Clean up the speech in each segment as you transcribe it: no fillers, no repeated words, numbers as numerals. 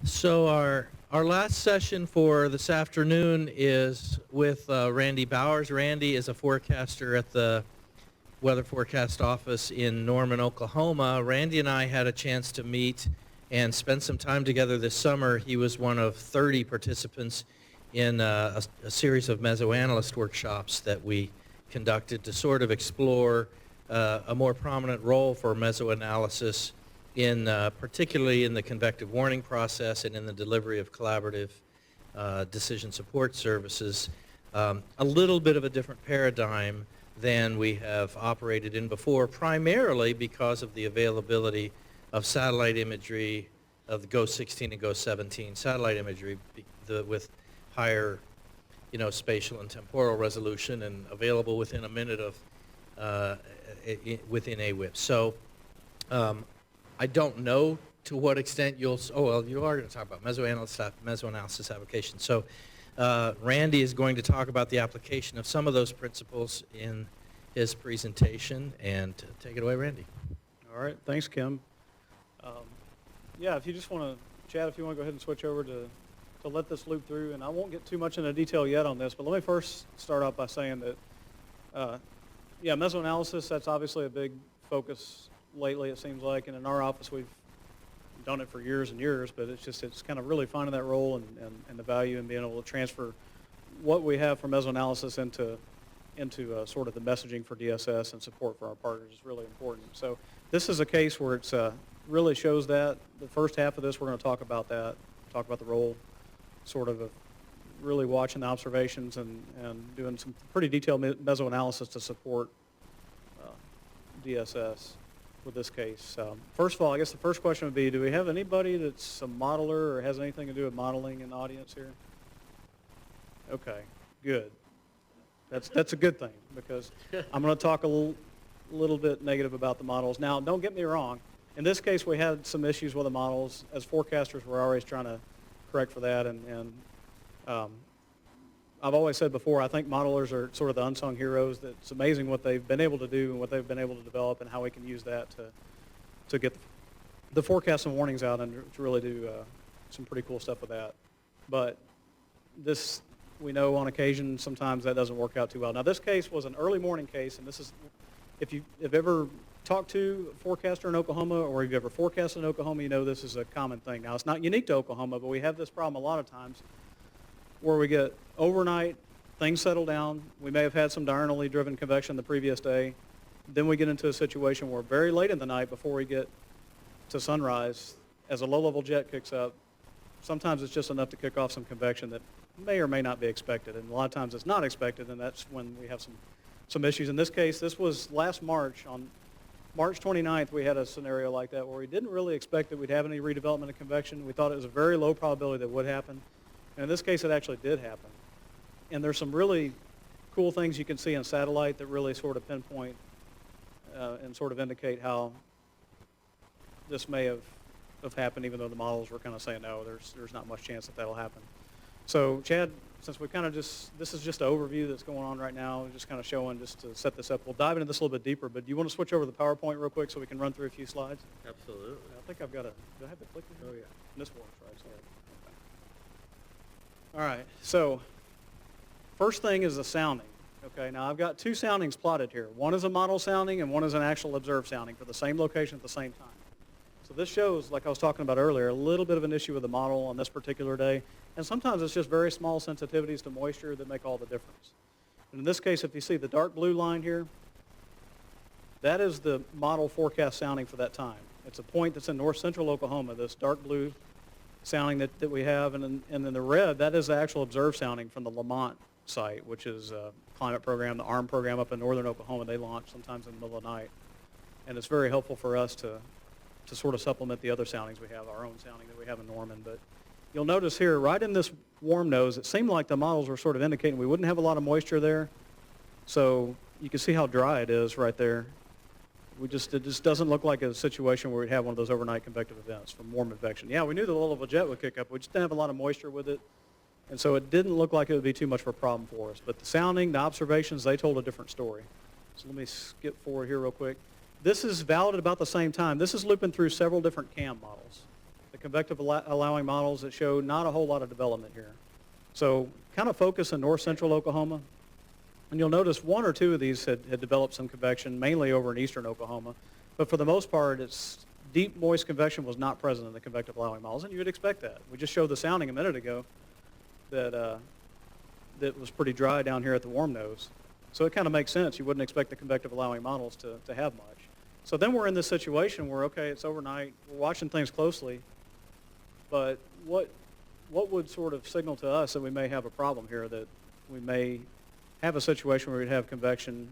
So our last session for this afternoon is with Randy Bowers. Randy is a forecaster at the Weather Forecast Office in Norman, Oklahoma. Randy and I had a chance to meet and spend some time together this summer. He was one of 30 participants in a series of mesoanalyst workshops that we conducted to sort of explore a more prominent role for mesoanalysis in particularly in the convective warning process and in the delivery of collaborative decision support services. A little bit of a different paradigm than we have operated in before, primarily because of the availability of satellite imagery of the GOES 16 and GOES 17 satellite imagery with higher, spatial and temporal resolution and available within a minute of within AWIP. So I don't know to what extent you are going to talk about mesoanalysis applications. So Randy is going to talk about the application of some of those principles in his presentation, and take it away, Randy. All right, thanks, Kim. Yeah, if you just want to, Chad, if you want to go ahead and switch over to let this loop through, and I won't get too much into detail yet on this, but let me first start off by saying that, mesoanalysis, that's obviously a big focus lately, it seems like, and in our office we've done it for years and years, but it's kind of really finding that role and the value and being able to transfer what we have from mesoanalysis into sort of the messaging for DSS and support for our partners is really important. So this is a case where it's really shows that. The first half of this, we're going to talk about that, talk about the role sort of really watching the observations and doing some pretty detailed mesoanalysis to support DSS with this case. First of all, I guess the first question would be, do we have anybody that's a modeler or has anything to do with modeling in the audience here? Okay, good. That's a good thing, because I'm going to talk a little bit negative about the models. Now, don't get me wrong. In this case, we had some issues with the models. As forecasters, we're always trying to correct for that. And I've always said before, I think modelers are sort of the unsung heroes. That it's amazing what they've been able to do and what they've been able to develop and how we can use that to get the forecasts and warnings out and to really do some pretty cool stuff with that. But this, we know on occasion, sometimes that doesn't work out too well. Now, this case was an early morning case, and this is, if you've ever talked to a forecaster in Oklahoma or you've ever forecasted in Oklahoma, you know this is a common thing. Now, it's not unique to Oklahoma, but we have this problem a lot of times where we get overnight, things settle down. We may have had some diurnally driven convection the previous day. Then we get into a situation where very late in the night before we get to sunrise, as a low-level jet kicks up, sometimes it's just enough to kick off some convection that may or may not be expected. And a lot of times it's not expected, and that's when we have some issues. In this case, this was last March. On March 29th, we had a scenario like that where we didn't really expect that we'd have any redevelopment of convection. We thought it was a very low probability that would happen. And in this case, it actually did happen. And there's some really cool things you can see in satellite that really sort of pinpoint and sort of indicate how this may have happened, even though the models were kind of saying, no, there's not much chance that that'll happen. So, Chad, since we kind of this is just an overview that's going on right now, just kind of showing, just to set this up. We'll dive into this a little bit deeper, but do you want to switch over to the PowerPoint real quick so we can run through a few slides? Absolutely. I think I've got do I have the clicker? Oh, yeah. This works, right? Sorry. Okay. All right, so first thing is the sounding. Okay, now I've got two soundings plotted here. One is a model sounding and one is an actual observed sounding for the same location at the same time. So this shows, like I was talking about earlier, a little bit of an issue with the model on this particular day. And sometimes it's just very small sensitivities to moisture that make all the difference. And in this case, if you see the dark blue line here, that is the model forecast sounding for that time. It's a point that's in north central Oklahoma, this dark blue sounding that we have. And then the red, that is the actual observed sounding from the Lamont site, which is a climate program, the ARM program up in northern Oklahoma. They launch sometimes in the middle of the night. And it's very helpful for us to sort of supplement the other soundings we have, our own sounding that we have in Norman. But you'll notice here, right in this warm nose, it seemed like the models were sort of indicating we wouldn't have a lot of moisture there. So you can see how dry it is right there. It just doesn't look like a situation where we'd have one of those overnight convective events from warm convection. Yeah, we knew the low-level jet would kick up. We just didn't have a lot of moisture with it. And so it didn't look like it would be too much of a problem for us. But the sounding, the observations, they told a different story. So let me skip forward here real quick. This is valid at about the same time. This is looping through several different CAM models. The the convective allowing models that show not a whole lot of development here. So kind of focus in north central Oklahoma. And you'll notice one or two of these had developed some convection, mainly over in eastern Oklahoma. But for the most part, it's deep moist convection was not present in the convective allowing models, and you would expect that. We just showed the sounding a minute ago that that was pretty dry down here at the warm nose. So it kind of makes sense. You wouldn't expect the convective allowing models to have much. So then we're in this situation where, okay, it's overnight, we're watching things closely, but what would sort of signal to us that we may have a problem here, that we may have a situation where we'd have convection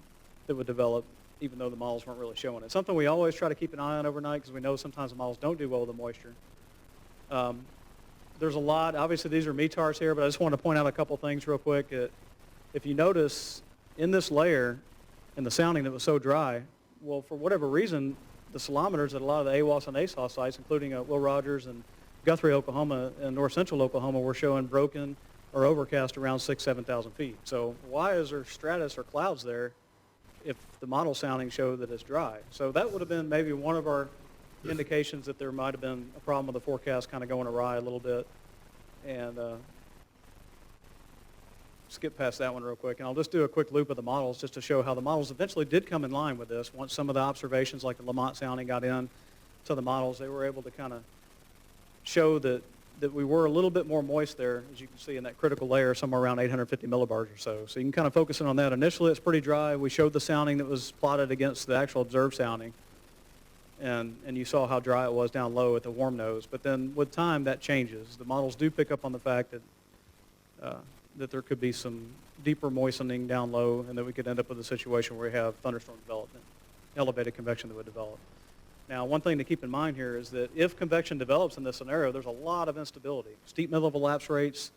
that would develop even though the models weren't really showing it. Something we always try to keep an eye on overnight because we know sometimes the models don't do well with the moisture. There's a lot, obviously these are METARs here, but I just want to point out a couple things real quick. If you notice in this layer, in the sounding that was so dry, well, for whatever reason, the salometers at a lot of the AWOS and ASOS sites, including Will Rogers and Guthrie, Oklahoma, and north central Oklahoma, were showing broken or overcast around 6,000, 7,000 feet. So why is there stratus or clouds there if the model sounding showed that it's dry? So that would have been maybe one of our indications that there might have been a problem with the forecast kind of going awry a little bit. And skip past that one real quick, and I'll just do a quick loop of the models just to show how the models eventually did come in line with this. Once some of the observations like the Lamont sounding got in to the models, they were able to kind of show that we were a little bit more moist there, as you can see in that critical layer, somewhere around 850 millibars or so. So you can kind of focus in on that. Initially, it's pretty dry. We showed the sounding that was plotted against the actual observed sounding, and you saw how dry it was down low at the warm nose. But then with time, that changes. The models do pick up on the fact that there could be some deeper moistening down low, and that we could end up with a situation where we have thunderstorm development, elevated convection that would develop. Now, one thing to keep in mind here is that if convection develops in this scenario, there's a lot of instability. Steep mid-level lapse rates,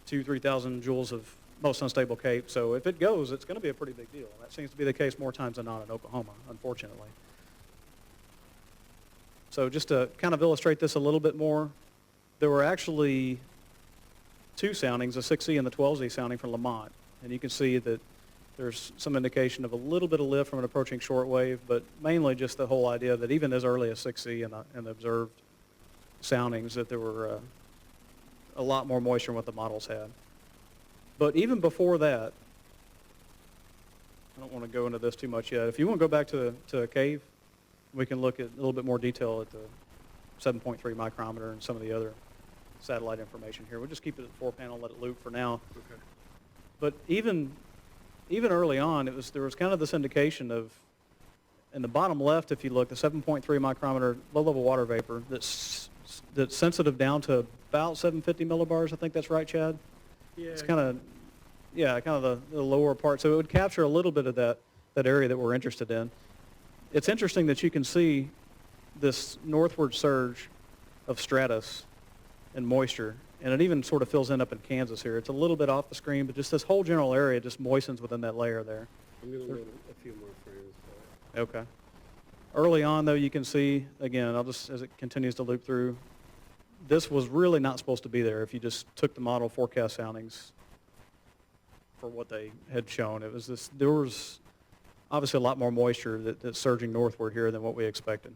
2,000, 3,000 joules of most unstable cape. So if it goes, it's going to be a pretty big deal. That seems to be the case more times than not in Oklahoma, unfortunately. So just to kind of illustrate this a little bit more, there were actually two soundings, the 6Z and the 12Z sounding from Lamont. And you can see that there's some indication of a little bit of lift from an approaching shortwave, but mainly just the whole idea that even as early as 6Z and the observed soundings, that there were a lot more moisture than what the models had. But even before that, I don't want to go into this too much yet. If you want to go back to a cave, we can look at a little bit more detail at the 7.3 micrometer and some of the other satellite information here. We'll just keep it at 4-panel, let it loop for now. Okay. But even early on, there was kind of this indication of, in the bottom left, if you look, the 7.3 micrometer low-level water vapor that's sensitive down to about 750 millibars. I think that's right, Chad? Yeah. It's kind of the lower part. So it would capture a little bit of that area that we're interested in. It's interesting that you can see this northward surge of stratus and moisture, and it even sort of fills in up in Kansas here. It's a little bit off the screen, but just this whole general area just moistens within that layer there. I'm going to load a few more frames. Okay. Early on, though, you can see, again, as it continues to loop through, this was really not supposed to be there if you just took the model forecast soundings for what they had shown. There was obviously a lot more moisture that's surging northward here than what we expected.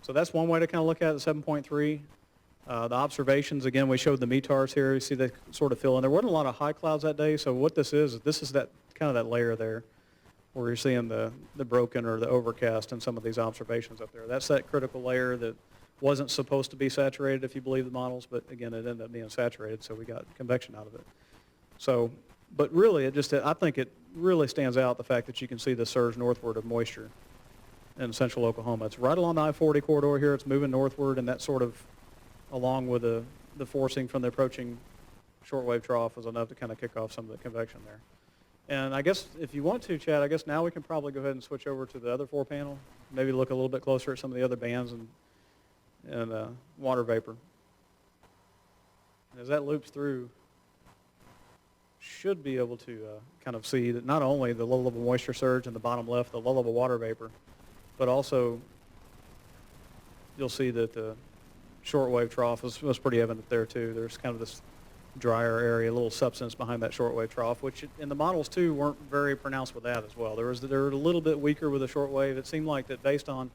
So that's one way to kind of look at it, 7.3. The observations, again, we showed the METARs here. You see they sort of fill in. There wasn't a lot of high clouds that day, so what this is that kind of that layer there where you're seeing the broken or the overcast in some of these observations up there. That's that critical layer that wasn't supposed to be saturated, if you believe the models, but again, it ended up being saturated, so we got convection out of it. So, but really, I think it really stands out, the fact that you can see the surge northward of moisture in central Oklahoma. It's right along the I-40 corridor here. It's moving northward, and that sort of, along with the forcing from the approaching shortwave trough, was enough to kind of kick off some of the convection there. And I guess if you want to, Chad, I guess now we can probably go ahead and switch over to the other 4-panel, maybe look a little bit closer at some of the other bands and water vapor. And as that loops through, should be able to kind of see that not only the low-level moisture surge in the bottom left, the low-level water vapor, but also you'll see that the shortwave trough was pretty evident there too. There's kind of this drier area, a little substance behind that shortwave trough, which in the models too weren't very pronounced with that as well. They were a little bit weaker with the shortwave. It seemed like that based on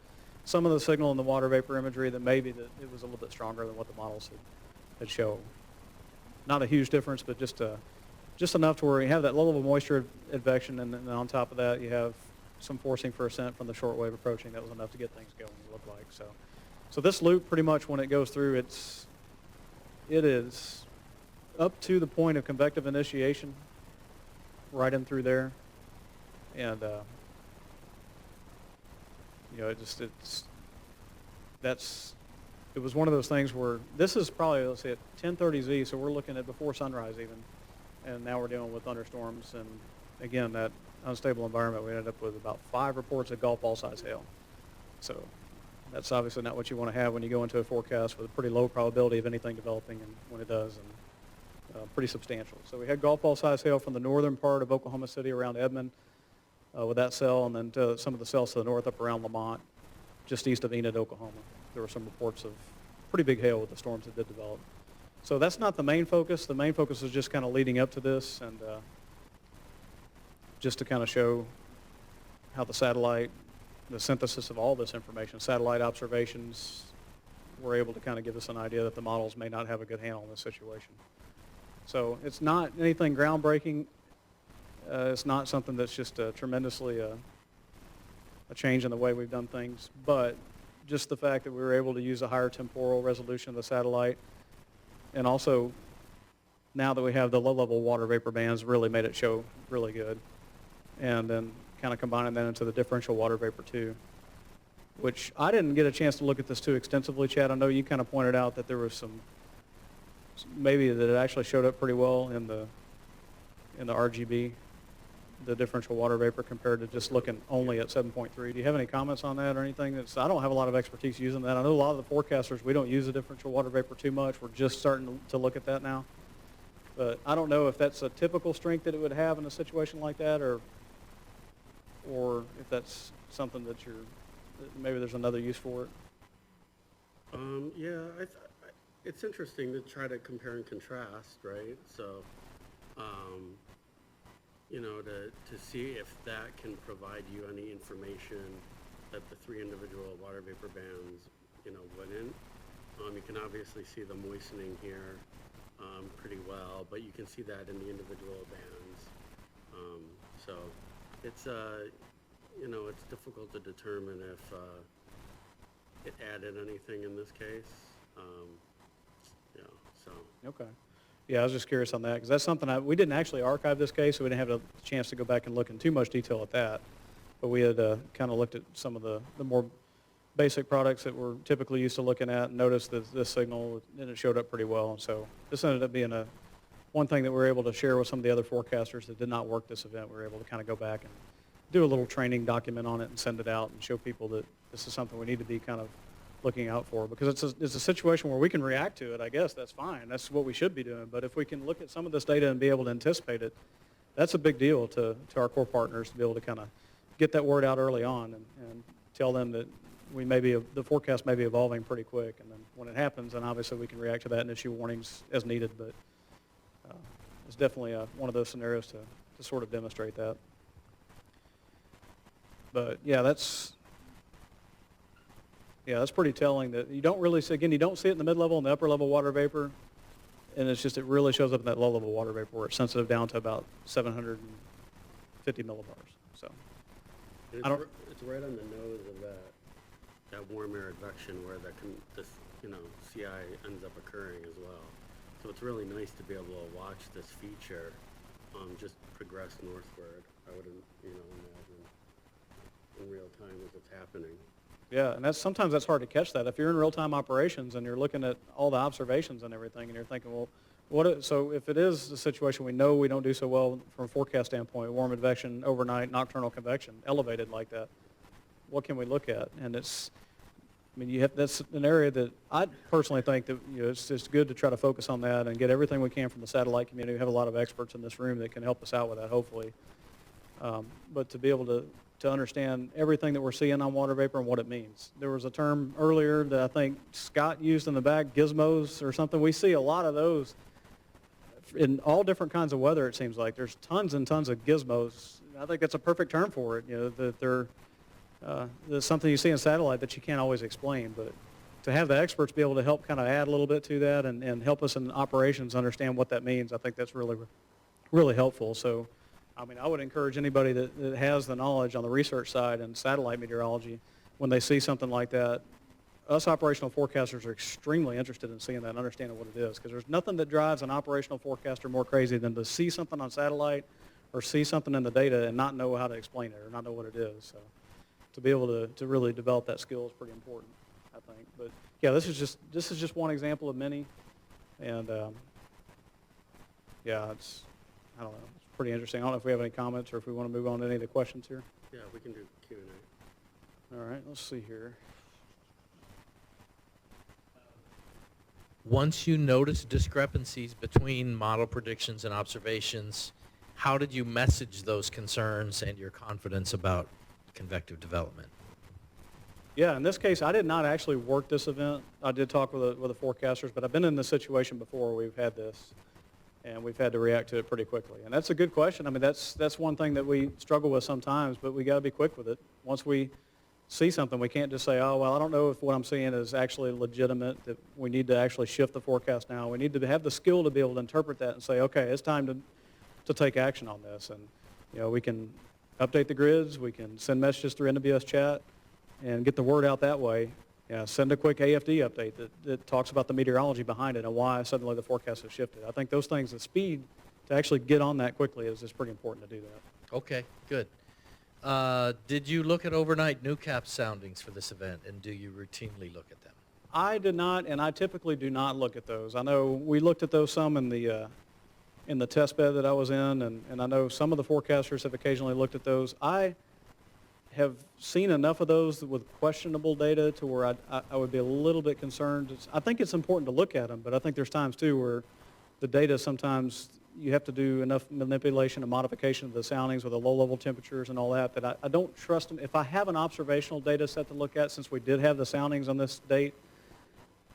some of the signal in the water vapor imagery that maybe that it was a little bit stronger than what the models had shown. Not a huge difference, but just enough to where you have that level of moisture advection, and then on top of that, you have some forcing for ascent from the shortwave approaching. That was enough to get things going, it looked like. So this loop, pretty much when it goes through, it is up to the point of convective initiation, right in through there, and it was one of those things where this is probably, let's say, at 10:30 Z, so we're looking at before sunrise even, and now we're dealing with thunderstorms, and again, that unstable environment, we ended up with about 5 reports of golf ball size hail. So that's obviously not what you want to have when you go into a forecast with a pretty low probability of anything developing, and when it does, and pretty substantial. So we had golf ball size hail from the northern part of Oklahoma City around Edmond with that cell, and then to some of the cells to the north up around Lamont, just east of Enid, Oklahoma. There were some reports of pretty big hail with the storms that did develop. So that's not the main focus. The main focus is just kind of leading up to this, and just to kind of show how the satellite, the synthesis of all this information, satellite observations, were able to kind of give us an idea that the models may not have a good handle on this situation. So it's not anything groundbreaking. It's not something that's just tremendously a change in the way we've done things, but just the fact that we were able to use a higher temporal resolution of the satellite, and also now that we have the low-level water vapor bands, really made it show really good. And then kind of combining that into the differential water vapor too, which I didn't get a chance to look at this too extensively, Chad. I know you kind of pointed out that there was some, maybe that it actually showed up pretty well in the RGB, the differential water vapor, compared to just looking only at 7.3. Do you have any comments on that or anything? I don't have a lot of expertise using that. I know a lot of the forecasters, we don't use the differential water vapor too much. We're just starting to look at that now. But I don't know if that's a typical strength that it would have in a situation like that, or if that's something that maybe there's another use for it. Yeah, it's interesting to try to compare and contrast, right? So, to see if that can provide you any information that the 3 individual water vapor bands, wouldn't. You can obviously see the moistening here pretty well, but you can see that in the individual bands. So it's it's difficult to determine if it added anything in this case. Okay. Yeah, I was just curious on that, because that's something we didn't actually archive this case, so we didn't have a chance to go back and look in too much detail at that. But we had kind of looked at some of the more basic products that we're typically used to looking at, and noticed that this signal, and it showed up pretty well. And so this ended up being one thing that we were able to share with some of the other forecasters that did not work this event. We were able to kind of go back and do a little training document on it and send it out and show people that this is something we need to be kind of looking out for, because it's a situation where we can react to it. I guess that's fine. That's what we should be doing. But if we can look at some of this data and be able to anticipate it, that's a big deal to our core partners, to be able to kind of get that word out early on and tell them that the forecast may be evolving pretty quick. And then when it happens, then obviously we can react to that and issue warnings as needed. But it's definitely one of those scenarios to sort of demonstrate that. But yeah, that's pretty telling that you don't really see, again, you don't see it in the mid-level and the upper-level water vapor, and it's just, it really shows up in that low-level water vapor where it's sensitive down to about 750 millibars. So it's right on the nose of that warm air advection where this CI ends up occurring as well. So it's really nice to be able to watch this feature just progress northward. I would imagine in real time as it's happening. Yeah, and sometimes that's hard to catch that. If you're in real-time operations and you're looking at all the observations and everything, and you're thinking, well, so if it is a situation we know we don't do so well from a forecast standpoint, warm advection, overnight, nocturnal convection, elevated like that, what can we look at? And that's an area that I personally think that it's good to try to focus on that and get everything we can from the satellite community. We have a lot of experts in this room that can help us out with that, hopefully. But to be able to understand everything that we're seeing on water vapor and what it means. There was a term earlier that I think Scott used in the back, gizmos or something. We see a lot of those in all different kinds of weather, it seems like. There's tons and tons of gizmos. I think that's a perfect term for it, that they're there's something you see in satellite that you can't always explain, but to have the experts be able to help kind of add a little bit to that and help us in operations understand what that means, I think that's really, really helpful. So, I mean, I would encourage anybody that has the knowledge on the research side and satellite meteorology, when they see something like that, us operational forecasters are extremely interested in seeing that and understanding what it is, because there's nothing that drives an operational forecaster more crazy than to see something on satellite or see something in the data and not know how to explain it or not know what it is. So to be able to really develop that skill is pretty important, I think. But yeah, this is just one example of many, and yeah, I don't know, it's pretty interesting. I don't know if we have any comments or if we want to move on to any of the questions here. Yeah, we can do Q&A. All right, let's see here. Once you noticed discrepancies between model predictions and observations, how did you message those concerns and your confidence about convective development? Yeah, in this case, I did not actually work this event. I did talk with the forecasters, but I've been in this situation before where we've had this, and we've had to react to it pretty quickly. And that's a good question. I mean, that's one thing that we struggle with sometimes, but we got to be quick with it. Once we see something, we can't just say, oh, well, I don't know if what I'm seeing is actually legitimate, that we need to actually shift the forecast now. We need to have the skill to be able to interpret that and say, okay, it's time to take action on this. And, you know, we can update the grids, we can send messages through NWS chat and get the word out that way. Yeah, send a quick AFD update that talks about the meteorology behind it and why suddenly the forecast has shifted. I think those things, the speed to actually get on that quickly is pretty important to do that. Okay, good. Did you look at overnight NewCap soundings for this event, and do you routinely look at them? I did not, and I typically do not look at those. I know we looked at those some in the test bed that I was in, and I know some of the forecasters have occasionally looked at those. I have seen enough of those with questionable data to where I would be a little bit concerned. I think it's important to look at them, but I think there's times too where the data sometimes you have to do enough manipulation and modification of the soundings with the low-level temperatures and all that I don't trust them. If I have an observational data set to look at, since we did have the soundings on this date,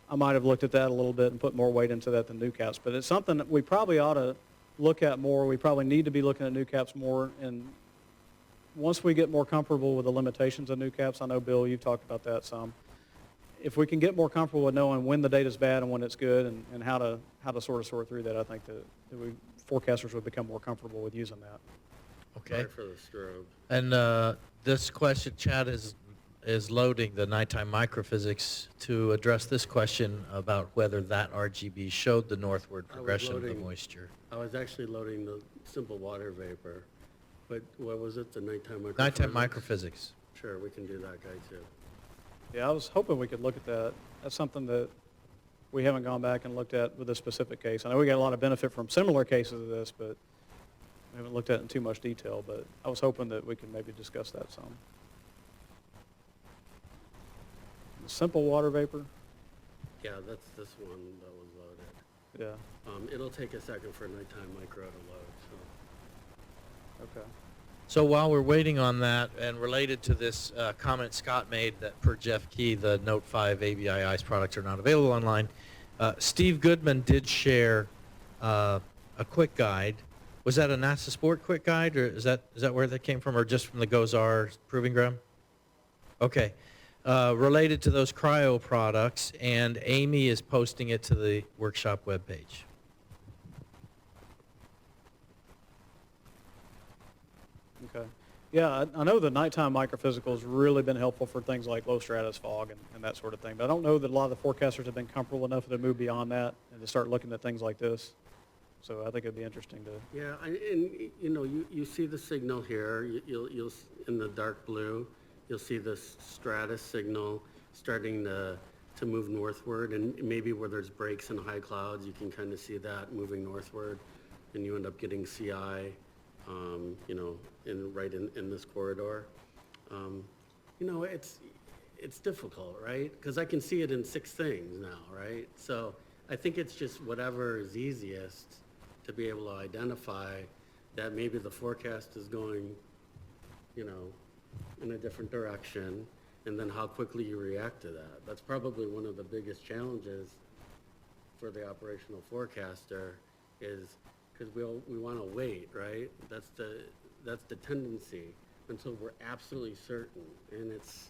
I might have looked at that a little bit and put more weight into that than NewCaps. But it's something that we probably ought to look at more. We probably need to be looking at NewCaps more. And once we get more comfortable with the limitations of NewCaps, I know, Bill, you've talked about that some. If we can get more comfortable with knowing when the data's bad and when it's good and how to sort through that, I think that forecasters would become more comfortable with using that. Okay. Sorry for the strobe. And this question, Chad is loading the nighttime microphysics to address this question about whether that RGB showed the northward progression of the moisture. I was actually loading the simple water vapor, but what was it, the nighttime microphysics? Nighttime microphysics. Sure, we can do that guy too. Yeah, I was hoping we could look at that. That's something that we haven't gone back and looked at with this specific case. I know we got a lot of benefit from similar cases of this, but we haven't looked at it in too much detail. But I was hoping that we could maybe discuss that some. The simple water vapor. Yeah, that's this one that was loaded. Yeah. It'll take a second for nighttime micro to load. So. Okay. So while we're waiting on that, and related to this comment Scott made that per Jeff Key, the Note 5 ABI ICE products are not available online, Steve Goodman did share a quick guide. Was that a NASA Sport quick guide, or is that where that came from, or just from the GOZAR Proving Ground? Okay. Related to those cryo products, and Amy is posting it to the workshop webpage. Okay. Yeah, I know the nighttime microphysical has really been helpful for things like low stratus fog and that sort of thing. But I don't know that a lot of the forecasters have been comfortable enough to move beyond that and to start looking at things like this. So I think it'd be interesting to. Yeah, and you know, you see the signal here. You'll in the dark blue, you'll see the stratus signal starting to move northward, and maybe where there's breaks in high clouds, you can kind of see that moving northward, and you end up getting CI. You know, right in this corridor. You know, it's difficult, right? Because I can see it in 6 things now, right? So I think it's just whatever is easiest to be able to identify that maybe the forecast is going, you know, in a different direction, and then how quickly you react to that. That's probably one of the biggest challenges for the operational forecaster is because we want to wait, right? That's the tendency. until we're absolutely certain. And it's,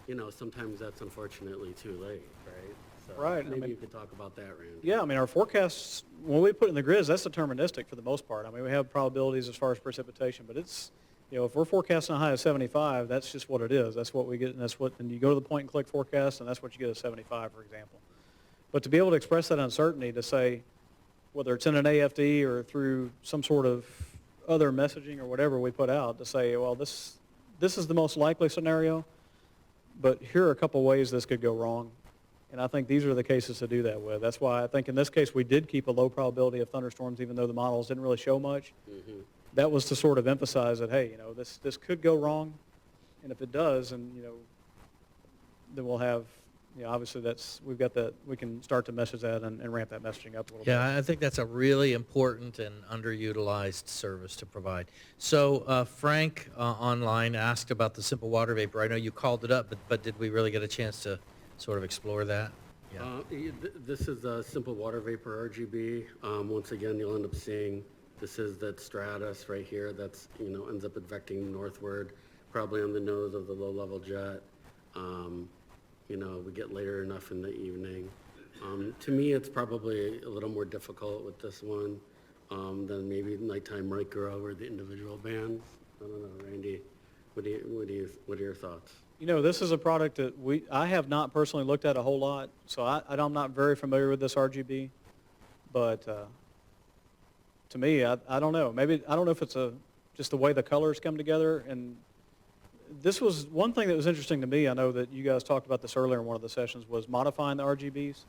you know, sometimes that's unfortunately too late, right? So Right, I maybe mean- you could talk about that, Randy. Yeah, I mean, our forecasts, when we put in the grids, that's deterministic for the most part. I mean, we have probabilities as far as precipitation, but it's, you know, if we're forecasting a high of 75, that's just what it is. That's what we get, and that's what, and you go to the point and click forecast, and that's what you get, a 75, for example. But to be able to express that uncertainty, to say, whether it's in an AFD or through some sort of other messaging or whatever we put out, to say, well, this is the most likely scenario, but here are a couple ways this could go wrong. And I think these are the cases to do that with. That's why I think in this case we did keep a low probability of thunderstorms, even though the models didn't really show much. Mm-hmm. That was to sort of emphasize that, hey, you know, this could go wrong, and if it does, and you know, then we'll have, you know, obviously we've got that, we can start to message that and ramp that messaging up a little bit. Yeah, I think that's a really important and underutilized service to provide. So Frank online asked about the simple water vapor. I know you called it up, but did we really get a chance to sort of explore that? Yeah. This is a simple water vapor RGB. Once again, you'll end up seeing, this is that stratus right here that's, you know, ends up advecting northward, probably on the nose of the low-level jet. You know, we get later enough in the evening. To me, it's probably a little more difficult with this one than maybe nighttime micro or the individual bands. I don't know, Randy, what are your thoughts? You know, this is a product that I have not personally looked at a whole lot, so I'm not very familiar with this RGB. But to me, I don't know. Maybe, I don't know if it's just the way the colors come together. And this was one thing that was interesting to me. I know that you guys talked about this earlier in one of the sessions, was modifying the RGBs.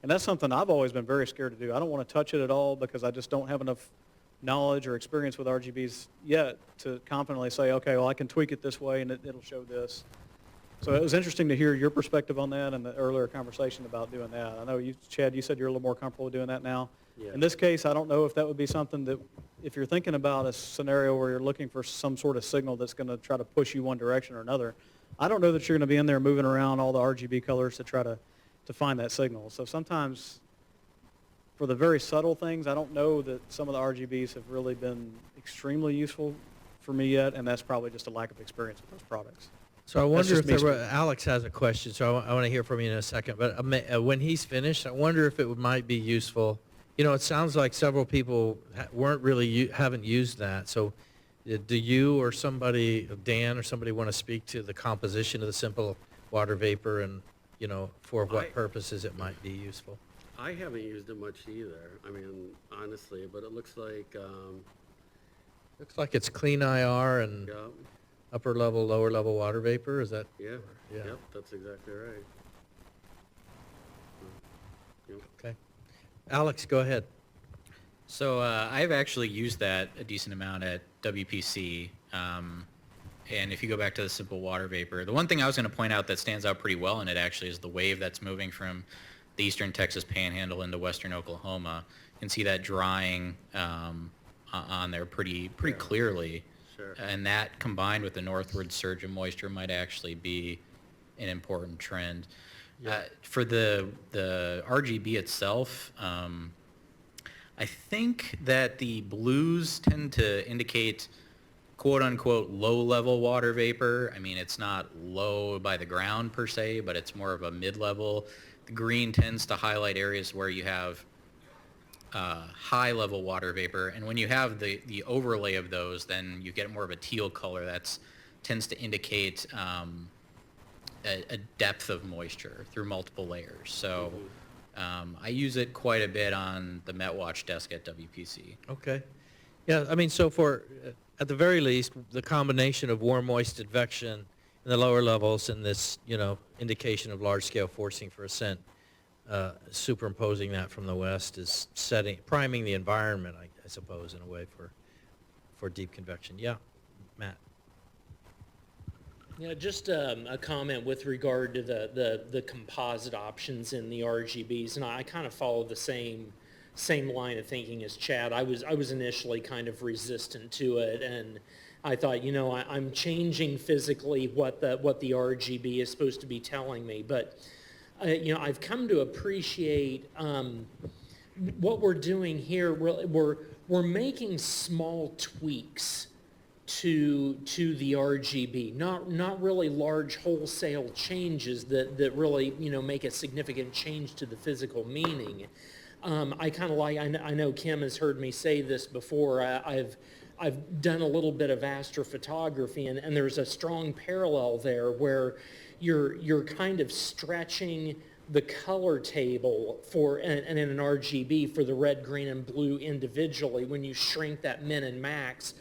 And that's something I've always been very scared to do. I don't want to touch it at all because I just don't have enough knowledge or experience with RGBs yet to confidently say, okay, well, I can tweak it this way and it'll show this. So it was interesting to hear your perspective on that and the earlier conversation about doing that. I know you, Chad, you said you're a little more comfortable doing that now. Yeah. In this case, I don't know if that would be something that, if you're thinking about a scenario where you're looking for some sort of signal that's going to try to push you one direction or another, I don't know that you're going to be in there moving around all the RGB colors to try to find that signal. So sometimes for the very subtle things, I don't know that some of the RGBs have really been extremely useful for me yet, and that's probably just a lack of experience with those products. So I wonder just if me Alex has a question, so I want to hear from you in a second. But when he's finished, I wonder if it might be useful. You know, it sounds like several people haven't used that. So do you or somebody, Dan or somebody, want to speak to the composition of the simple water vapor and, you know, for what purposes it might be useful? I haven't used it much either. I mean, honestly, but it looks like, Looks like it's clean IR and yeah, upper level, lower level water vapor. Is that? yeah, Yeah. yep, that's exactly right. Yep. Okay. Alex, go ahead. So I've actually used that a decent amount at WPC. And if you go back to the simple water vapor, the one thing I was going to point out that stands out pretty well in it actually is the wave that's moving from the eastern Texas panhandle into western Oklahoma. You can see that drying on there pretty clearly. Sure. And that combined with the northward surge of moisture might actually be an important trend. Yeah. For the RGB itself, I think that the blues tend to indicate quote-unquote low-level water vapor. I mean, it's not low by the ground per se, but it's more of a mid-level. The green tends to highlight areas where you have high-level water vapor, and when you have the overlay of those, then you get more of a teal color. That tends to indicate a depth of moisture through multiple layers. So I use it quite a bit on the MetWatch desk at WPC. Okay. Yeah, I mean, so for, at the very least, the combination of warm, moist advection in the lower levels and this, you know, indication of large-scale forcing for ascent, superimposing that from the west is priming the environment, I suppose, in a way for deep convection. Yeah, Matt. Yeah, just a comment with regard to the composite options in the RGBs, and I kind of follow the same line of thinking as Chad. I was initially kind of resistant to it, and I thought, you know, I'm changing physically what the RGB is supposed to be telling me, but you know, I've come to appreciate what we're doing here. We're making small tweaks to the RGB. Not really large wholesale changes that really, make a significant change to the physical meaning. I kind of like, I know Kim has heard me say this before, I've done a little bit of astrophotography, and there's a strong parallel there where you're kind of stretching the color table and in an RGB for the red, green, and blue individually. When you shrink that min and max,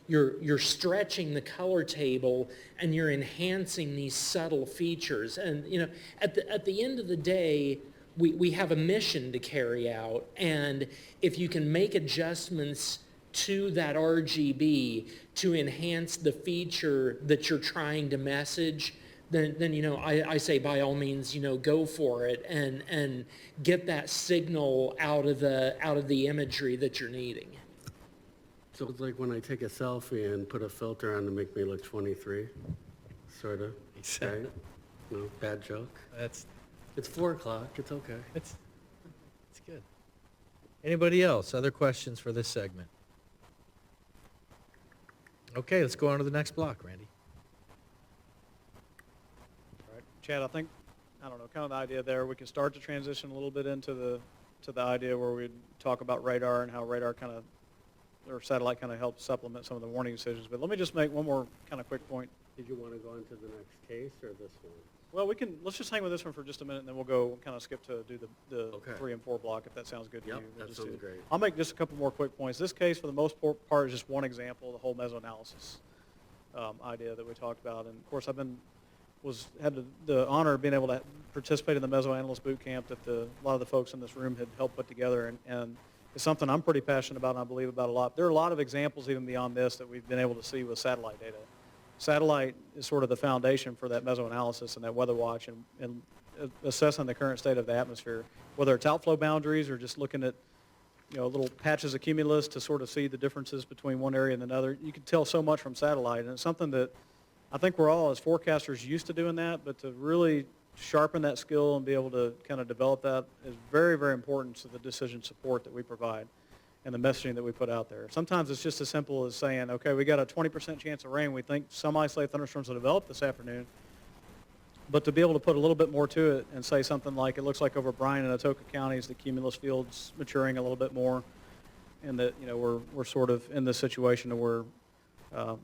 you're stretching the color table and you're enhancing these subtle features. And at the end of the day, we have a mission to carry out, and if you can make adjustments to that RGB to enhance the feature that you're trying to message, then I say by all means, go for it and get that signal out of the imagery that you're needing. So it's like when I take a selfie and put a filter on to make me look 23, sort of, Exactly. right? No, bad joke. That's It's 4 o'clock, it's okay. it's good. Anybody else? Other questions for this segment? Okay, let's go on to the next block, Randy. All right. Chad, I think, I don't know, kind of the idea there, we can start to transition a little bit into the idea where we talk about radar and how radar kind of, or satellite kind of helps supplement some of the warning decisions. But let me just make one more kind of quick point. Did you want to go into the next case or this one? Well, let's just hang with this one for just a minute, and then we'll go kind of skip to do the Okay. 3 and 4 block, if that sounds good to you. Yep, We'll that just sounds do- great. I'll make just a couple more quick points. This case, for the most part, is just one example of the whole mesoanalysis idea that we talked about. And of course, had the honor of being able to participate in the mesoanalyst boot camp that a lot of the folks in this room had helped put together, and it's something I'm pretty passionate about and I believe about a lot. There are a lot of examples even beyond this that we've been able to see with satellite data. Satellite is sort of the foundation for that mesoanalysis and that weather watch and assessing the current state of the atmosphere, whether it's outflow boundaries or just looking at little patches of cumulus to sort of see the differences between one area and another. You can tell so much from satellite, and it's something that I think we're all as forecasters used to doing that, but to really sharpen that skill and be able to kind of develop that is very, very important to the decision support that we provide and the messaging that we put out there. Sometimes it's just as simple as saying, okay, we got a 20% chance of rain. We think some isolated thunderstorms will develop this afternoon. But to be able to put a little bit more to it and say something like, it looks like over Bryan and Atoka counties, the cumulus field's maturing a little bit more, and that we're sort of in this situation where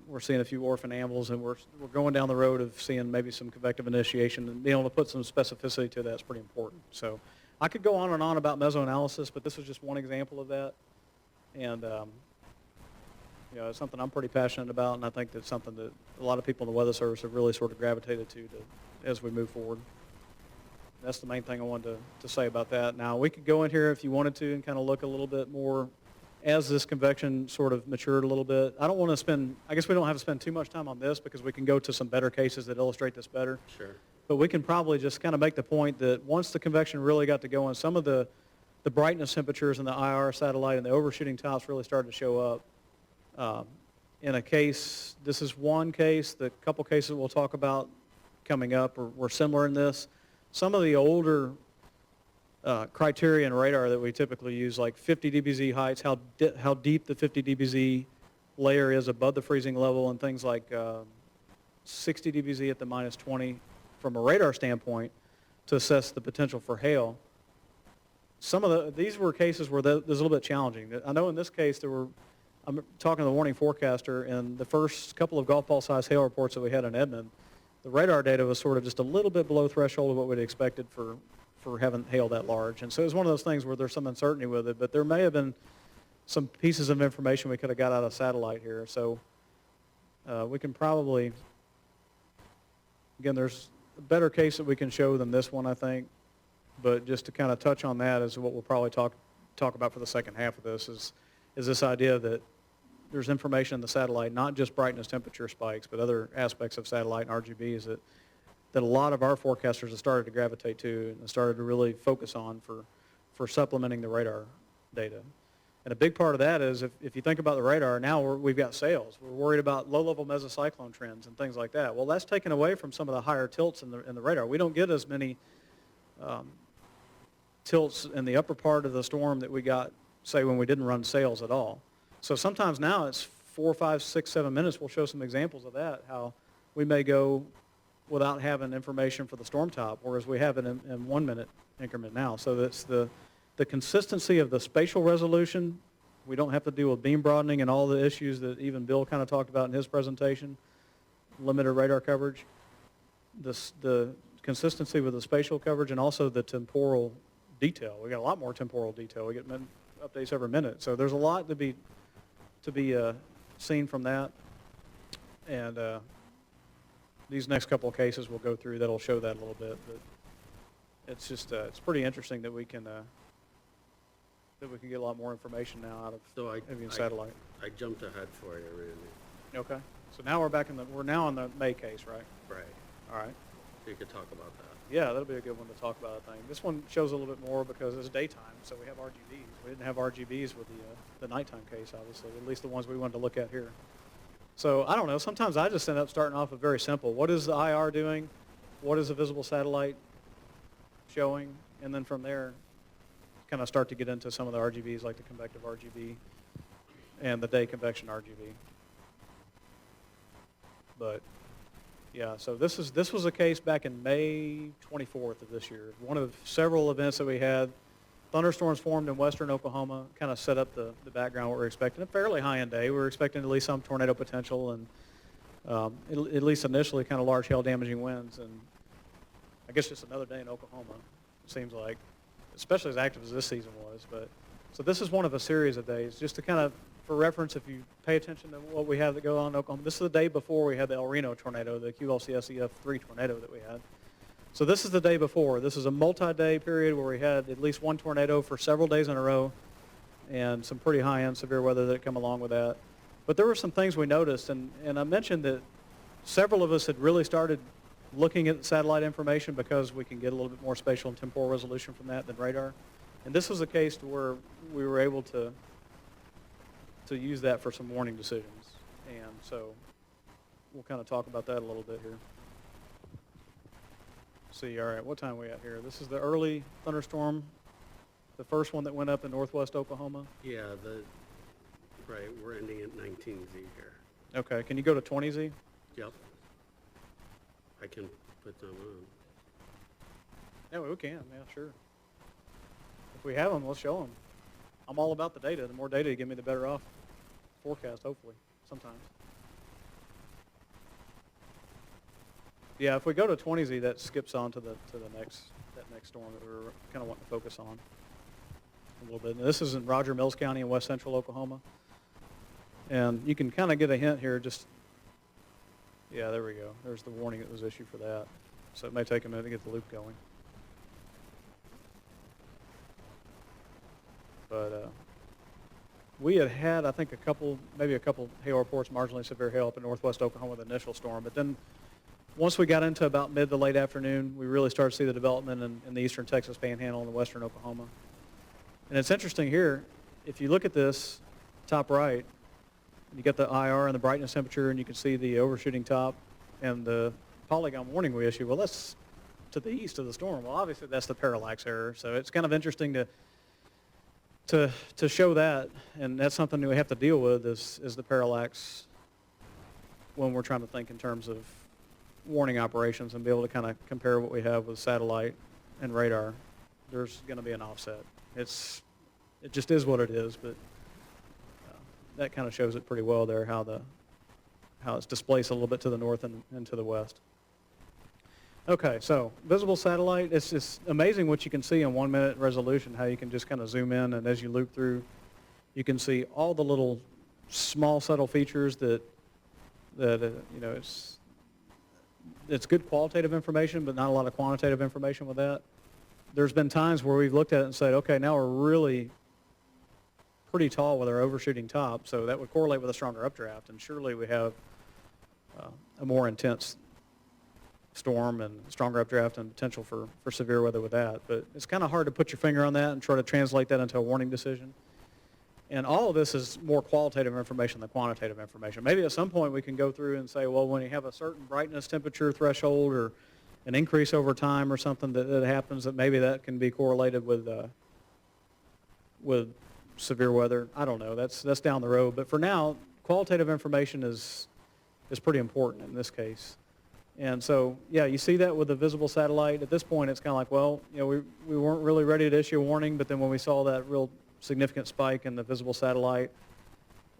we're seeing a few orphan animals, and we're going down the road of seeing maybe some convective initiation, and being able to put some specificity to that is pretty important. So I could go on and on about mesoanalysis, but this is just one example of that. And it's something I'm pretty passionate about, and I think that's something that a lot of people in the Weather Service have really sort of gravitated to as we move forward. That's the main thing I wanted to say about that. Now, we could go in here if you wanted to and kind of look a little bit more as this convection sort of matured a little bit. I don't want to I guess we don't have to spend too much time on this because we can go to some better cases that illustrate this better. Sure. But we can probably just kind of make the point that once the convection really got to going, some of the brightness temperatures in the IR satellite and the overshooting tops really started to show up. In a case, this is one case, the couple cases we'll talk about coming up were similar in this. Some of the older criteria in radar that we typically use, like 50 dBz heights, how deep the 50 dBz layer is above the freezing level, and things like 60 dBz at the minus 20 from a radar standpoint to assess the potential for hail. These were cases where there's a little bit challenging. I know in this case I'm talking to the warning forecaster, and the first couple of golf ball size hail reports that we had in Edmond, the radar data was sort of just a little bit below threshold of what we'd expected for having hail that large. And so it was one of those things where there's some uncertainty with it, but there may have been some pieces of information we could have got out of satellite here. So we can probably, again, there's a better case that we can show than this one, I think. But just to kind of touch on that is what we'll probably talk about for the second half of this is this idea that there's information in the satellite, not just brightness temperature spikes, but other aspects of satellite and RGBs that a lot of our forecasters have started to gravitate to and started to really focus on for supplementing the radar data. And a big part of that is if you think about the radar, now we've got sails. We're worried about low-level mesocyclone trends and things like that. Well, that's taken away from some of the higher tilts in the radar. We don't get as many tilts in the upper part of the storm that we got, say, when we didn't run sails at all. So sometimes now it's 4, 5, 6, 7 minutes, we'll show some examples of that, how we may go without having information for the storm top, whereas we have it in 1 minute increment now. So that's the consistency of the spatial resolution. We don't have to deal with beam broadening and all the issues that even Bill kind of talked about in his presentation, limited radar coverage. The consistency with the spatial coverage and also the temporal detail. We got a lot more temporal detail. We get updates every minute. So there's a lot to be seen from that. And these next couple of cases we'll go through that'll show that a little bit. But it's just it's pretty interesting that we can get a lot more information now out of So avian satellite. I jumped ahead for you, Randy. Okay. So now we're now on the May case, right? Right. All right. So you could talk about that. Yeah, that'll be a good one to talk about, I think. This one shows a little bit more because it's daytime, so we have RGBs. We didn't have RGBs with the nighttime case, obviously, at least the ones we wanted to look at here. So I don't know. Sometimes I just end up starting off with very simple. What is the IR doing? What is the visible satellite showing? And then from there, kind of start to get into some of the RGBs, like the convective RGB and the day convection RGB. But yeah, so this was a case back in May 24th of this year. One of several events that we had. Thunderstorms formed in western Oklahoma, kind of set up the background what we're expecting. A fairly high-end day. We were expecting at least some tornado potential and at least initially kind of large hail-damaging winds. And I guess just another day in Oklahoma, it seems like, especially as active as this season was. But so this is one of a series of days. Just to kind of, for reference, if you pay attention to what we have that go on in Oklahoma, this is the day before we had the El Reno tornado, the QLCSEF-3 tornado that we had. So this is the day before. This is a multi-day period where we had at least one tornado for several days in a row and some pretty high-end severe weather that come along with that. But there were some things we noticed, and I mentioned that several of us had really started looking at satellite information because we can get a little bit more spatial and temporal resolution from that than radar. And this was a case to where we were able to use that for some warning decisions. And so we'll kind of talk about that a little bit here. See, all right, what time are we at here? This is the early thunderstorm, the first one that went up in northwest Oklahoma. Yeah, right, we're ending at 19Z here. Okay, can you go to 20Z? Yep. I can put them on. Yeah, we can, yeah, sure. If we have them, let's show them. I'm all about the data. The more data you give me, the better off forecast, hopefully, sometimes. Yeah, if we go to 20Z, that skips on to that next storm that we were kind of wanting to focus on a little bit. And this is in Roger Mills County in west central Oklahoma. And you can kind of get a hint here, yeah, there we go. There's the warning that was issued for that. So it may take a minute to get the loop going. But we had, I think, maybe a couple hail reports, marginally severe hail up in northwest Oklahoma with the initial storm. But then once we got into about mid to late afternoon, we really started to see the development in the eastern Texas Panhandle and the western Oklahoma. And it's interesting here, if you look at this top right, you get the IR and the brightness temperature, and you can see the overshooting top and the polygon warning we issue. Well, that's to the east of the storm. Well, obviously that's the parallax error. So it's kind of interesting to show that, and that's something that we have to deal with is the parallax when we're trying to think in terms of warning operations and be able to kind of compare what we have with satellite and radar. There's going to be an offset. It just is what it is, but that kind of shows it pretty well there how it's displaced a little bit to the north and to the west. Okay, so visible satellite, it's just amazing what you can see in 1 minute resolution, how you can just kind of zoom in, and as you loop through, you can see all the little small subtle features that it's good qualitative information, but not a lot of quantitative information with that. There's been times where we've looked at it and said, okay, now we're really pretty tall with our overshooting top, so that would correlate with a stronger updraft, and surely we have a more intense storm and stronger updraft and potential for severe weather with that. But it's kind of hard to put your finger on that and try to translate that into a warning decision. And all of this is more qualitative information than quantitative information. Maybe at some point we can go through and say, well, when you have a certain brightness temperature threshold or an increase over time or something that happens, that maybe that can be correlated with severe weather. I don't know. That's down the road. But for now, qualitative information is pretty important in this case. And so, yeah, you see that with the visible satellite. At this point, it's kind of like, well, we weren't really ready to issue a warning, but then when we saw that real significant spike in the visible satellite,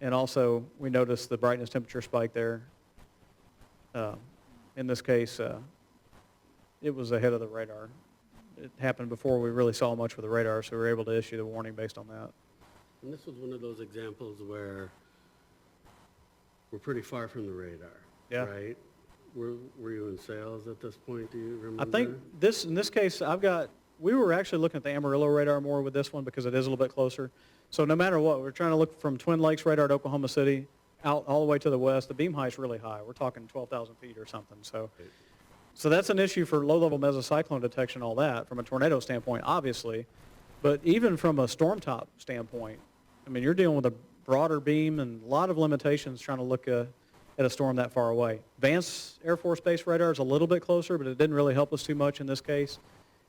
and also we noticed the brightness temperature spike there, in this case, it was ahead of the radar. It happened before we really saw much with the radar, so we were able to issue the warning based on that. And this was one of those examples where we're pretty far from the radar, Yeah. right? Were you in sales at this point, do you remember? I think in this case, we were actually looking at the Amarillo radar more with this one because it is a little bit closer. So no matter what, we're trying to look from Twin Lakes radar to Oklahoma City out all the way to the west. The beam height's really high. We're talking 12,000 feet or something. So that's an issue for low-level mesocyclone detection, all that, from a tornado standpoint, obviously. But even from a storm top standpoint, I mean, you're dealing with a broader beam and a lot of limitations trying to look at a storm that far away. Vance Air Force Base radar is a little bit closer, but it didn't really help us too much in this case.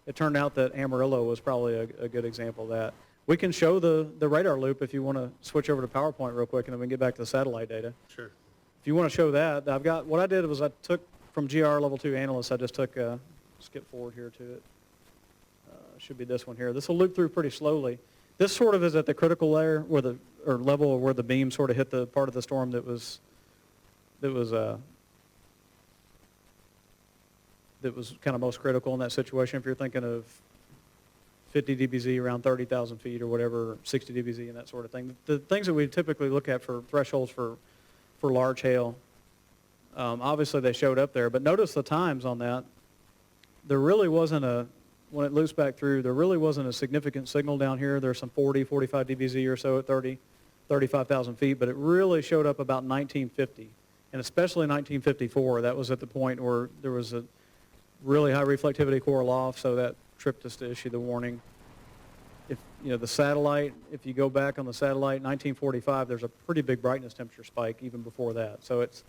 It turned out that Amarillo was probably a good example of that. We can show the radar loop if you want to switch over to PowerPoint real quick, and then we can get back to the satellite data. Sure. If you want to show that, what I did was I took from GR Level 2 Analyst, I just took, skip forward here to it. Should be this one here. This will loop through pretty slowly. This sort of is at the critical layer or level where the beam sort of hit the part of the storm that was kind of most critical in that situation. If you're thinking of 50 dBz around 30,000 feet or whatever, 60 dBz and that sort of thing. The things that we typically look at for thresholds for large hail, obviously they showed up there. But notice the times on that. There really wasn't when it loops back through, there really wasn't a significant signal down here. There's some 40, 45 dBz or so at 35,000 feet, but it really showed up about 1950. And especially 1954, that was at the point where there was a really high reflectivity core aloft, so that tripped us to issue the warning. If the satellite, if you go back on the satellite, 1945, there's a pretty big brightness temperature spike even before that. So if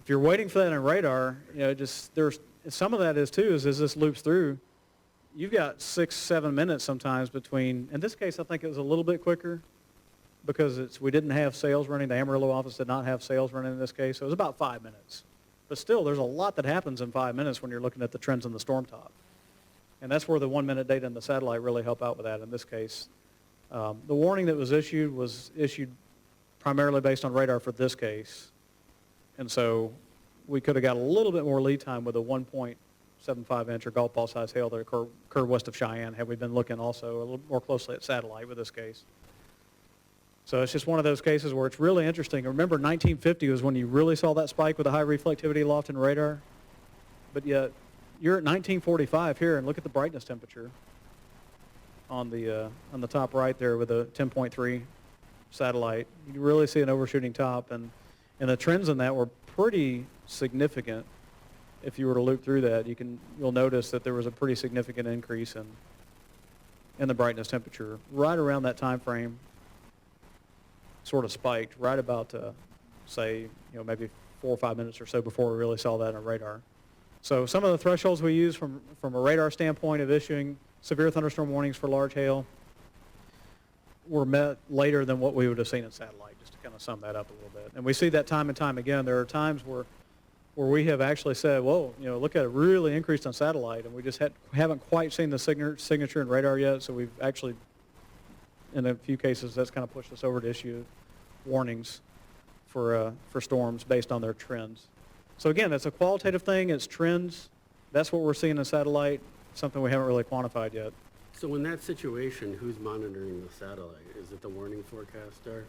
you're waiting for that in radar, there's some of that is too, is as this loops through, you've got 6-7 minutes sometimes between. In this case, I think it was a little bit quicker because we didn't have sales running. The Amarillo office did not have sales running in this case, so it was about 5 minutes. But still, there's a lot that happens in 5 minutes when you're looking at the trends in the storm top. And that's where the 1 minute data in the satellite really help out with that in this case. The warning that was issued primarily based on radar for this case. And so we could have got a little bit more lead time with a 1.75 inch or golf ball size hail that occurred west of Cheyenne had we been looking also a little more closely at satellite with this case. So it's just one of those cases where it's really interesting. Remember, 1950 was when you really saw that spike with the high reflectivity aloft in radar. But yet, you're at 1945 here, and look at the brightness temperature on the top right there with a 10.3 satellite. You really see an overshooting top, and the trends in that were pretty significant. If you were to loop through that, you'll notice that there was a pretty significant increase in the brightness temperature right around that time frame. Sort of spiked right about, say, maybe 4 or 5 minutes or so before we really saw that in a radar. So some of the thresholds we use from a radar standpoint of issuing severe thunderstorm warnings for large hail were met later than what we would have seen in satellite, just to kind of sum that up a little bit. And we see that time and time again. There are times where we have actually said, whoa, look at it really increased on satellite, and we just haven't quite seen the signature in radar yet, so we've actually, in a few cases, that's kind of pushed us over to issue warnings for storms based on their trends. So again, it's a qualitative thing. It's trends. That's what we're seeing in satellite, something we haven't really quantified yet. So in that situation, who's monitoring the satellite? Is it the warning forecaster?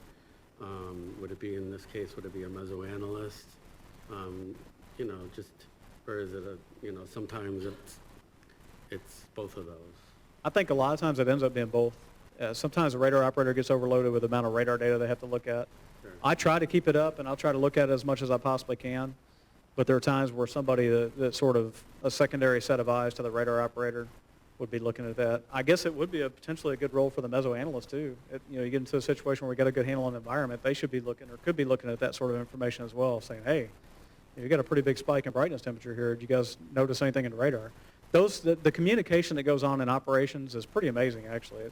Would it be, in this case, would it be a mesoanalyst? Or is it sometimes it's both of those? I think a lot of times it ends up being both. Sometimes the radar operator gets overloaded with the amount of radar data they have to look at. Sure. I try to keep it up, and I'll try to look at it as much as I possibly can. But there are times where somebody that's sort of a secondary set of eyes to the radar operator would be looking at that. I guess it would be potentially a good role for the mesoanalyst too. You get into a situation where we got a good handle on the environment, they should be looking or could be looking at that sort of information as well, saying, hey, you got a pretty big spike in brightness temperature here. Did you guys notice anything in the radar? The communication that goes on in operations is pretty amazing, actually.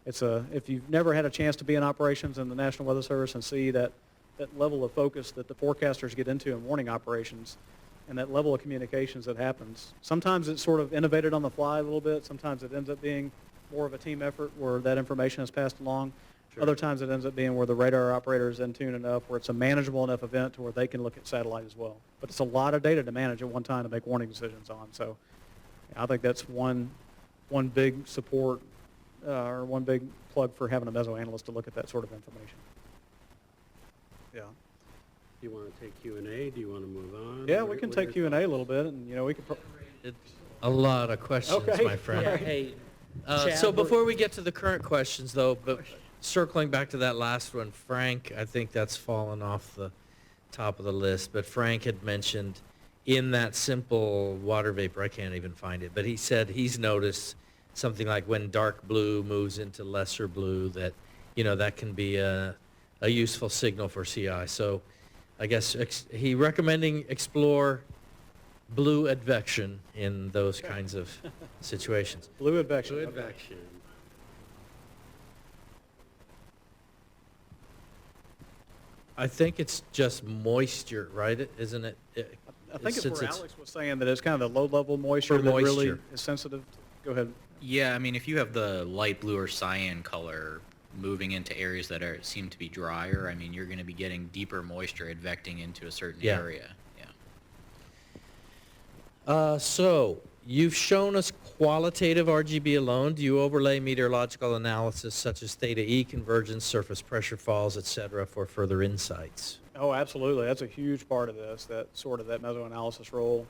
If you've never had a chance to be in operations in the National Weather Service and see that that level of focus that the forecasters get into in warning operations and that level of communications that happens. Sometimes it's sort of innovated on the fly a little bit. Sometimes it ends up being more of a team effort where that information is passed along. Sure. Other times it ends up being where the radar operator is in tune enough where it's a manageable enough event to where they can look at satellite as well. But it's a lot of data to manage at one time to make warning decisions on. So I think that's one big support or one big plug for having a meso analyst to look at that sort of information. Yeah. Do you want to take Q&A? Do you want to move on? Yeah, What we are- can what are take your Q&A a little bit, and we could. It's a lot of questions, Okay. my friend. Yeah, hey, So Chad, before we get to the current questions, though, but circling back to that last one, Frank, I think that's fallen off the top of the list, but Frank had mentioned in that simple water vapor, I can't even find it, but he said he's noticed something like when dark blue moves into lesser blue that, that can be a useful signal for CI. So I guess he recommending explore blue advection in those kinds of situations. Blue advection. Blue Okay. advection. I think it's just moisture, right? Isn't it? I think it's Since where Alex was saying that it's kind of the low-level moisture For that really moisture. is sensitive. Go ahead. Yeah, I mean, if you have the light blue or cyan color moving into areas that seem to be drier, I mean, you're going to be getting deeper moisture advecting into a certain Yeah. area. So you've shown us qualitative RGB alone. Do you overlay meteorological analysis such as theta E convergence, surface pressure falls, et cetera, for further insights? Oh, absolutely. That's a huge part of this, that meso-analysis role,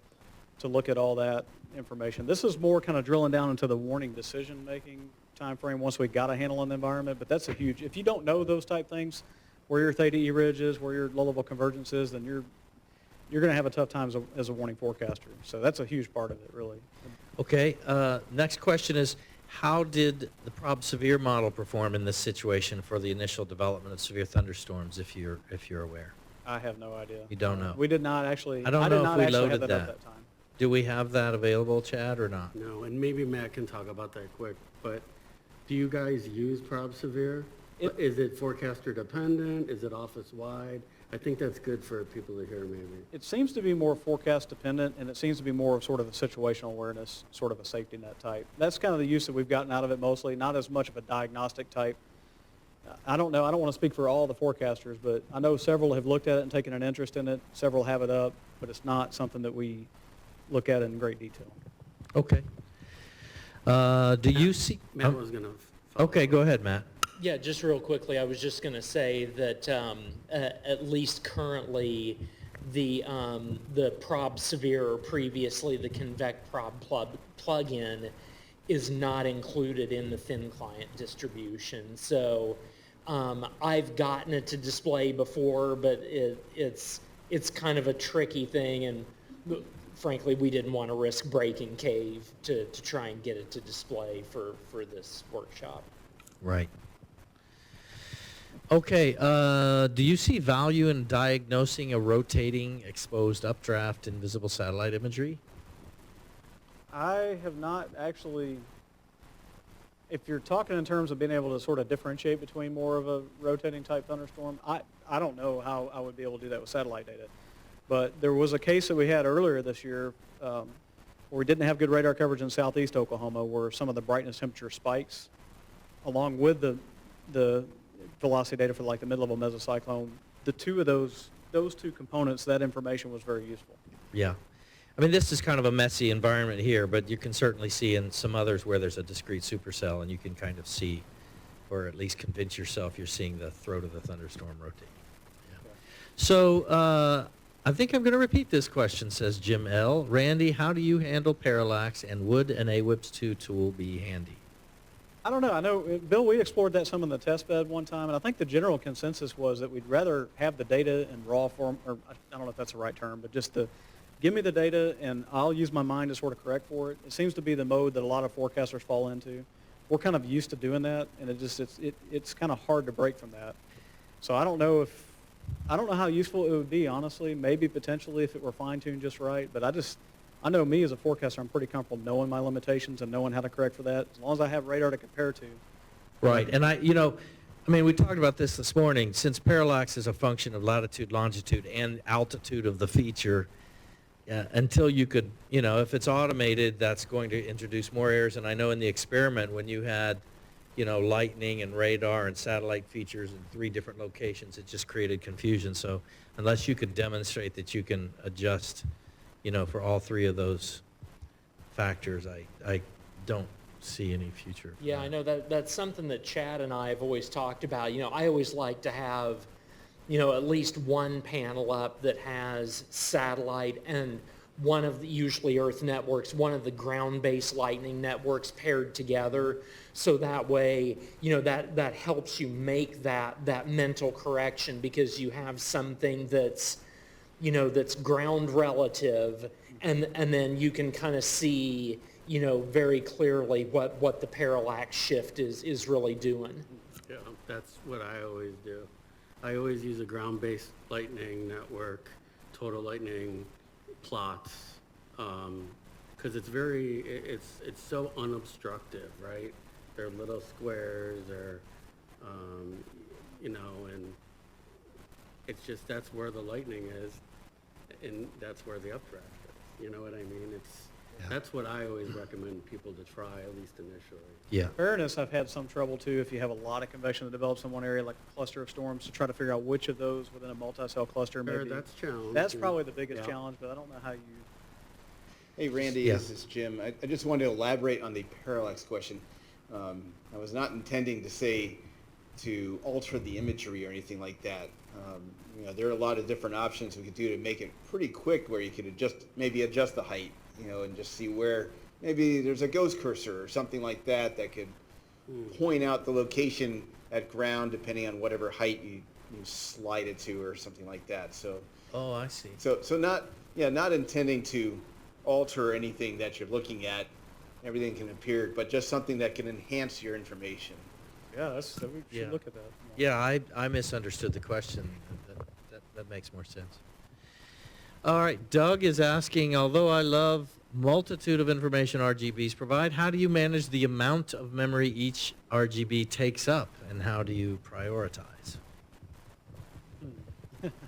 to look at all that information. This is more kind of drilling down into the warning decision-making time frame once we got a handle on the environment, but that's a huge, if you don't know those type things, where your theta E ridge is, where your low-level convergence is, then you're going to have a tough time as a warning forecaster. So that's a huge part of it, really. Okay, next question is, how did the Prob Severe model perform in this situation for the initial development of severe thunderstorms, if you're aware? I have no idea. You don't know? We did not actually. I don't did know if not we actually loaded have that up that. that time. Do we have that available, Chad, or not? No, and maybe Matt can talk about that quick, but do you guys use Prob Severe? Is it forecaster dependent? Is it office-wide? I think that's good for people to hear maybe. It seems to be more forecast dependent, and it seems to be more of sort of a situational awareness, sort of a safety net type. That's kind of the use that we've gotten out of it mostly, not as much of a diagnostic type. I don't know. I don't want to speak for all the forecasters, but I know several have looked at it and taken an interest in it. Several have it up, but it's not something that we look at in great detail. Okay. Do you see? Matt was going to. Okay, go ahead, Matt. Yeah, just real quickly, I was just going to say that at least currently, the Prob Severe, or previously the Convec Prob plugin, is not included in the thin client distribution. So I've gotten it to display before, but it's kind of a tricky thing, and frankly, we didn't want to risk breaking Cave to try and get it to display for this workshop. Right. Okay, do you see value in diagnosing a rotating exposed updraft in visible satellite imagery? I have not actually, if you're talking in terms of being able to sort of differentiate between more of a rotating type thunderstorm, I don't know how I would be able to do that with satellite data. But there was a case that we had earlier this year where we didn't have good radar coverage in southeast Oklahoma, where some of the brightness temperature spikes, along with the velocity data for like the mid-level mesocyclone, the two of those two components, that information was very useful. Yeah. I mean, this is kind of a messy environment here, but you can certainly see in some others where there's a discrete supercell, and you can kind of see, or at least convince yourself you're seeing the throat of the thunderstorm rotate. Yeah. So I think I'm going to repeat this question, says Jim L. Randy, how do you handle parallax, and would an AWIPS 2 tool be handy? I don't know. I know, Bill, we explored that some in the test bed one time, and I think the general consensus was that we'd rather have the data in raw form, or I don't know if that's the right term, but just to give me the data, and I'll use my mind to sort of correct for it. It seems to be the mode that a lot of forecasters fall into. We're kind of used to doing that, and it's kind of hard to break from that. So I don't know how useful it would be, honestly. Maybe potentially if it were fine-tuned just right, but I know me as a forecaster, I'm pretty comfortable knowing my limitations and knowing how to correct for that, as long as I have radar to compare to. Right, and I mean, we talked about this morning. Since parallax is a function of latitude, longitude, and altitude of the feature, until you could, if it's automated, that's going to introduce more errors. And I know in the experiment when you had, lightning and radar and satellite features in 3 different locations, it just created confusion. So unless you could demonstrate that you can adjust, for all 3 of those factors, I don't see any future. Yeah, I know that's something that Chad and I have always talked about. I always like to have, at least one panel up that has satellite and one of the, usually Earth networks, one of the ground-based lightning networks paired together. So that way, that helps you make that mental correction, because you have something that's, that's ground relative, and then you can kind of see, very clearly what the parallax shift is really doing. Yeah, that's what I always do. I always use a ground-based lightning network, total lightning plots, because it's so unobstructive, right? They're little squares, and it's just, that's where the lightning is, and that's where the updraft is. You know what I mean? That's what I always recommend people to try, at least initially. Yeah. Fairness, I've had some trouble too if you have a lot of convection that develops in one area, like a cluster of storms, to try to figure out which of those within a multi-cell cluster Sure, maybe. that's challenging. That's probably the biggest Yeah. challenge, but I don't know how you. Hey, Randy, Yeah. this is Jim. I just wanted to elaborate on the parallax question. I was not intending to say to alter the imagery or anything like that. There are a lot of different options we could do to make it pretty quick, where you could maybe adjust the height, and just see where maybe there's a ghost cursor or something like that could point out the location at ground depending on whatever height you slide it to or something like that. So Oh, I see. not intending to alter anything that you're looking at. Everything can appear, but just something that can enhance your information. Yeah, we should Yeah. look at that. Yeah, I misunderstood the question. That makes more sense. All right, Doug is asking, although I love multitude of information RGBs provide, how do you manage the amount of memory each RGB takes up, and how do you prioritize?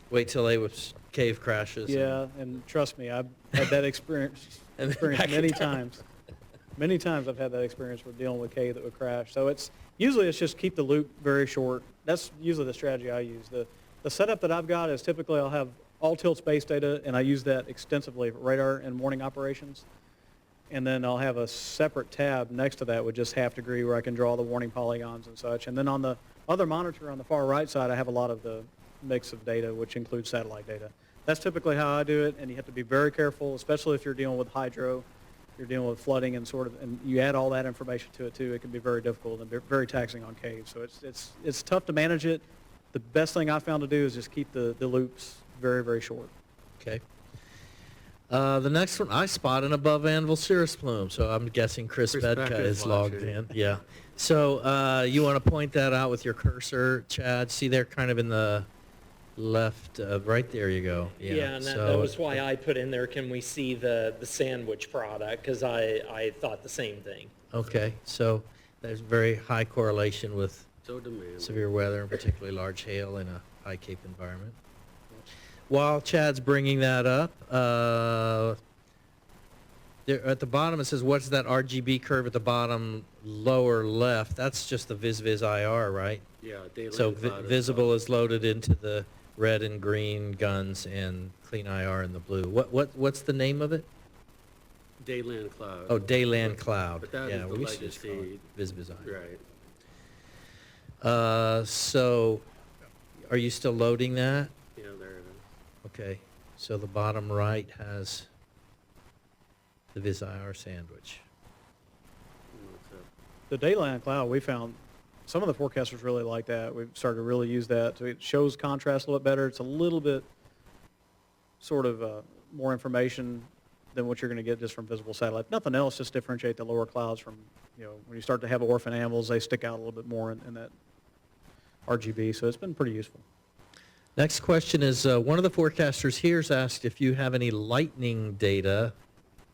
Wait till cave crashes. Yeah, and trust me, I've had that experience And then back many it down. times. Many times I've had that experience with dealing with cave that would crash. So it's just keep the loop very short. That's usually the strategy I use. The setup that I've got is typically I'll have all tilt space data, and I use that extensively for radar and warning operations. And then I'll have a separate tab next to that with just half degree where I can draw the warning polygons and such. And then on the other monitor on the far right side, I have a lot of the mix of data, which includes satellite data. That's typically how I do it, and you have to be very careful, especially if you're dealing with hydro, you're dealing with flooding, and you add all that information to it too. It can be very difficult and very taxing on caves. So it's tough to manage it. The best thing I found to do is just keep the loops very, very short. Okay. The next one, I spot an above anvil cirrus plume, so I'm guessing Chris Chris Bedka Bedka is is logged watching. in. Yeah. So you want to point that out with your cursor, Chad? See there, kind of in the left, right there you go. Yeah, and that was why I put in there, can we see the sandwich product? Because I thought the same thing. Okay, so there's very high correlation with So demanding. severe weather, and particularly large hail in a high cape environment. While Chad's bringing that up, there at the bottom it says, what's that RGB curve at the bottom lower left? That's just the VisVis IR, right? Yeah, daylight So cloud visible is loaded into the red and green guns, and clean IR in the blue. What's the name of it? Dayland cloud. Oh, Dayland Cloud. But that is Yeah, the we used to just call legacy. it VisVis IR. Right. So are you still loading that? Yeah, there it is. Okay, so the bottom right has the VisIR sandwich. And that's it. The Dayland Cloud, we found some of the forecasters really like that. We've started to really use that. So it shows contrast a little bit better. It's a little bit sort of more information than what you're going to get just from visible satellite. Nothing else, just differentiate the lower clouds from, when you start to have orphan anvils, they stick out a little bit more in that RGB. So it's been pretty useful. Next question is, one of the forecasters here has asked if you have any lightning data,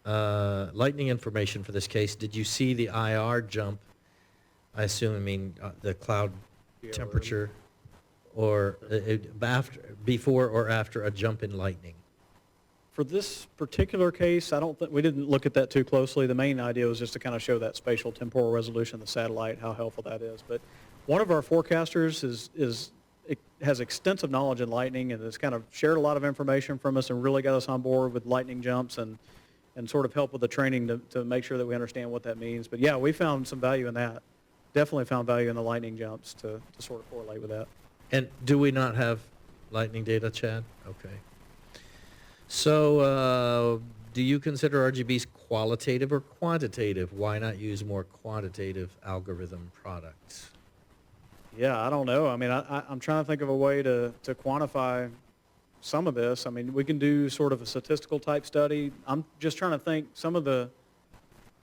lightning information for this case. Did you see the IR jump? I assume, the cloud BLM. temperature, or before or after a jump in lightning? For this particular case, I don't think, we didn't look at that too closely. The main idea was just to kind of show that spatial temporal resolution of the satellite, how helpful that is. But one of our forecasters has extensive knowledge in lightning and has kind of shared a lot of information from us and really got us on board with lightning jumps and sort of help with the training to make sure that we understand what that means. But yeah, we found some value in that. Definitely found value in the lightning jumps to sort of correlate with that. And do we not have lightning data, Chad? Okay. So do you consider RGBs qualitative or quantitative? Why not use more quantitative algorithm products? Yeah, I don't know. I mean, I'm trying to think of a way to quantify some of this. I mean, we can do sort of a statistical type study. I'm just trying to think some of the,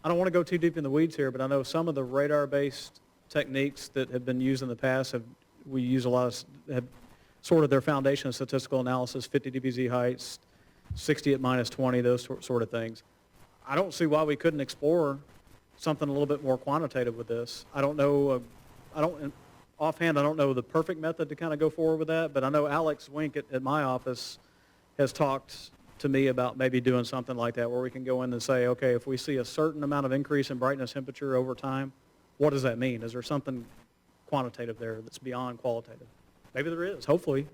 I don't want to go too deep in the weeds here, but I know some of the radar-based techniques that have been used in the past we use a lot of, have sort of their foundation of statistical analysis, 50 dBz heights, 60 at minus 20, those sort of things. I don't see why we couldn't explore something a little bit more quantitative with this. I don't know, offhand, I don't know the perfect method to kind of go forward with that, but I know Alex Wink at my office has talked to me about maybe doing something like that where we can go in and say, okay, if we see a certain amount of increase in brightness temperature over time, what does that mean? Is there something quantitative there that's beyond qualitative? Maybe there is, hopefully.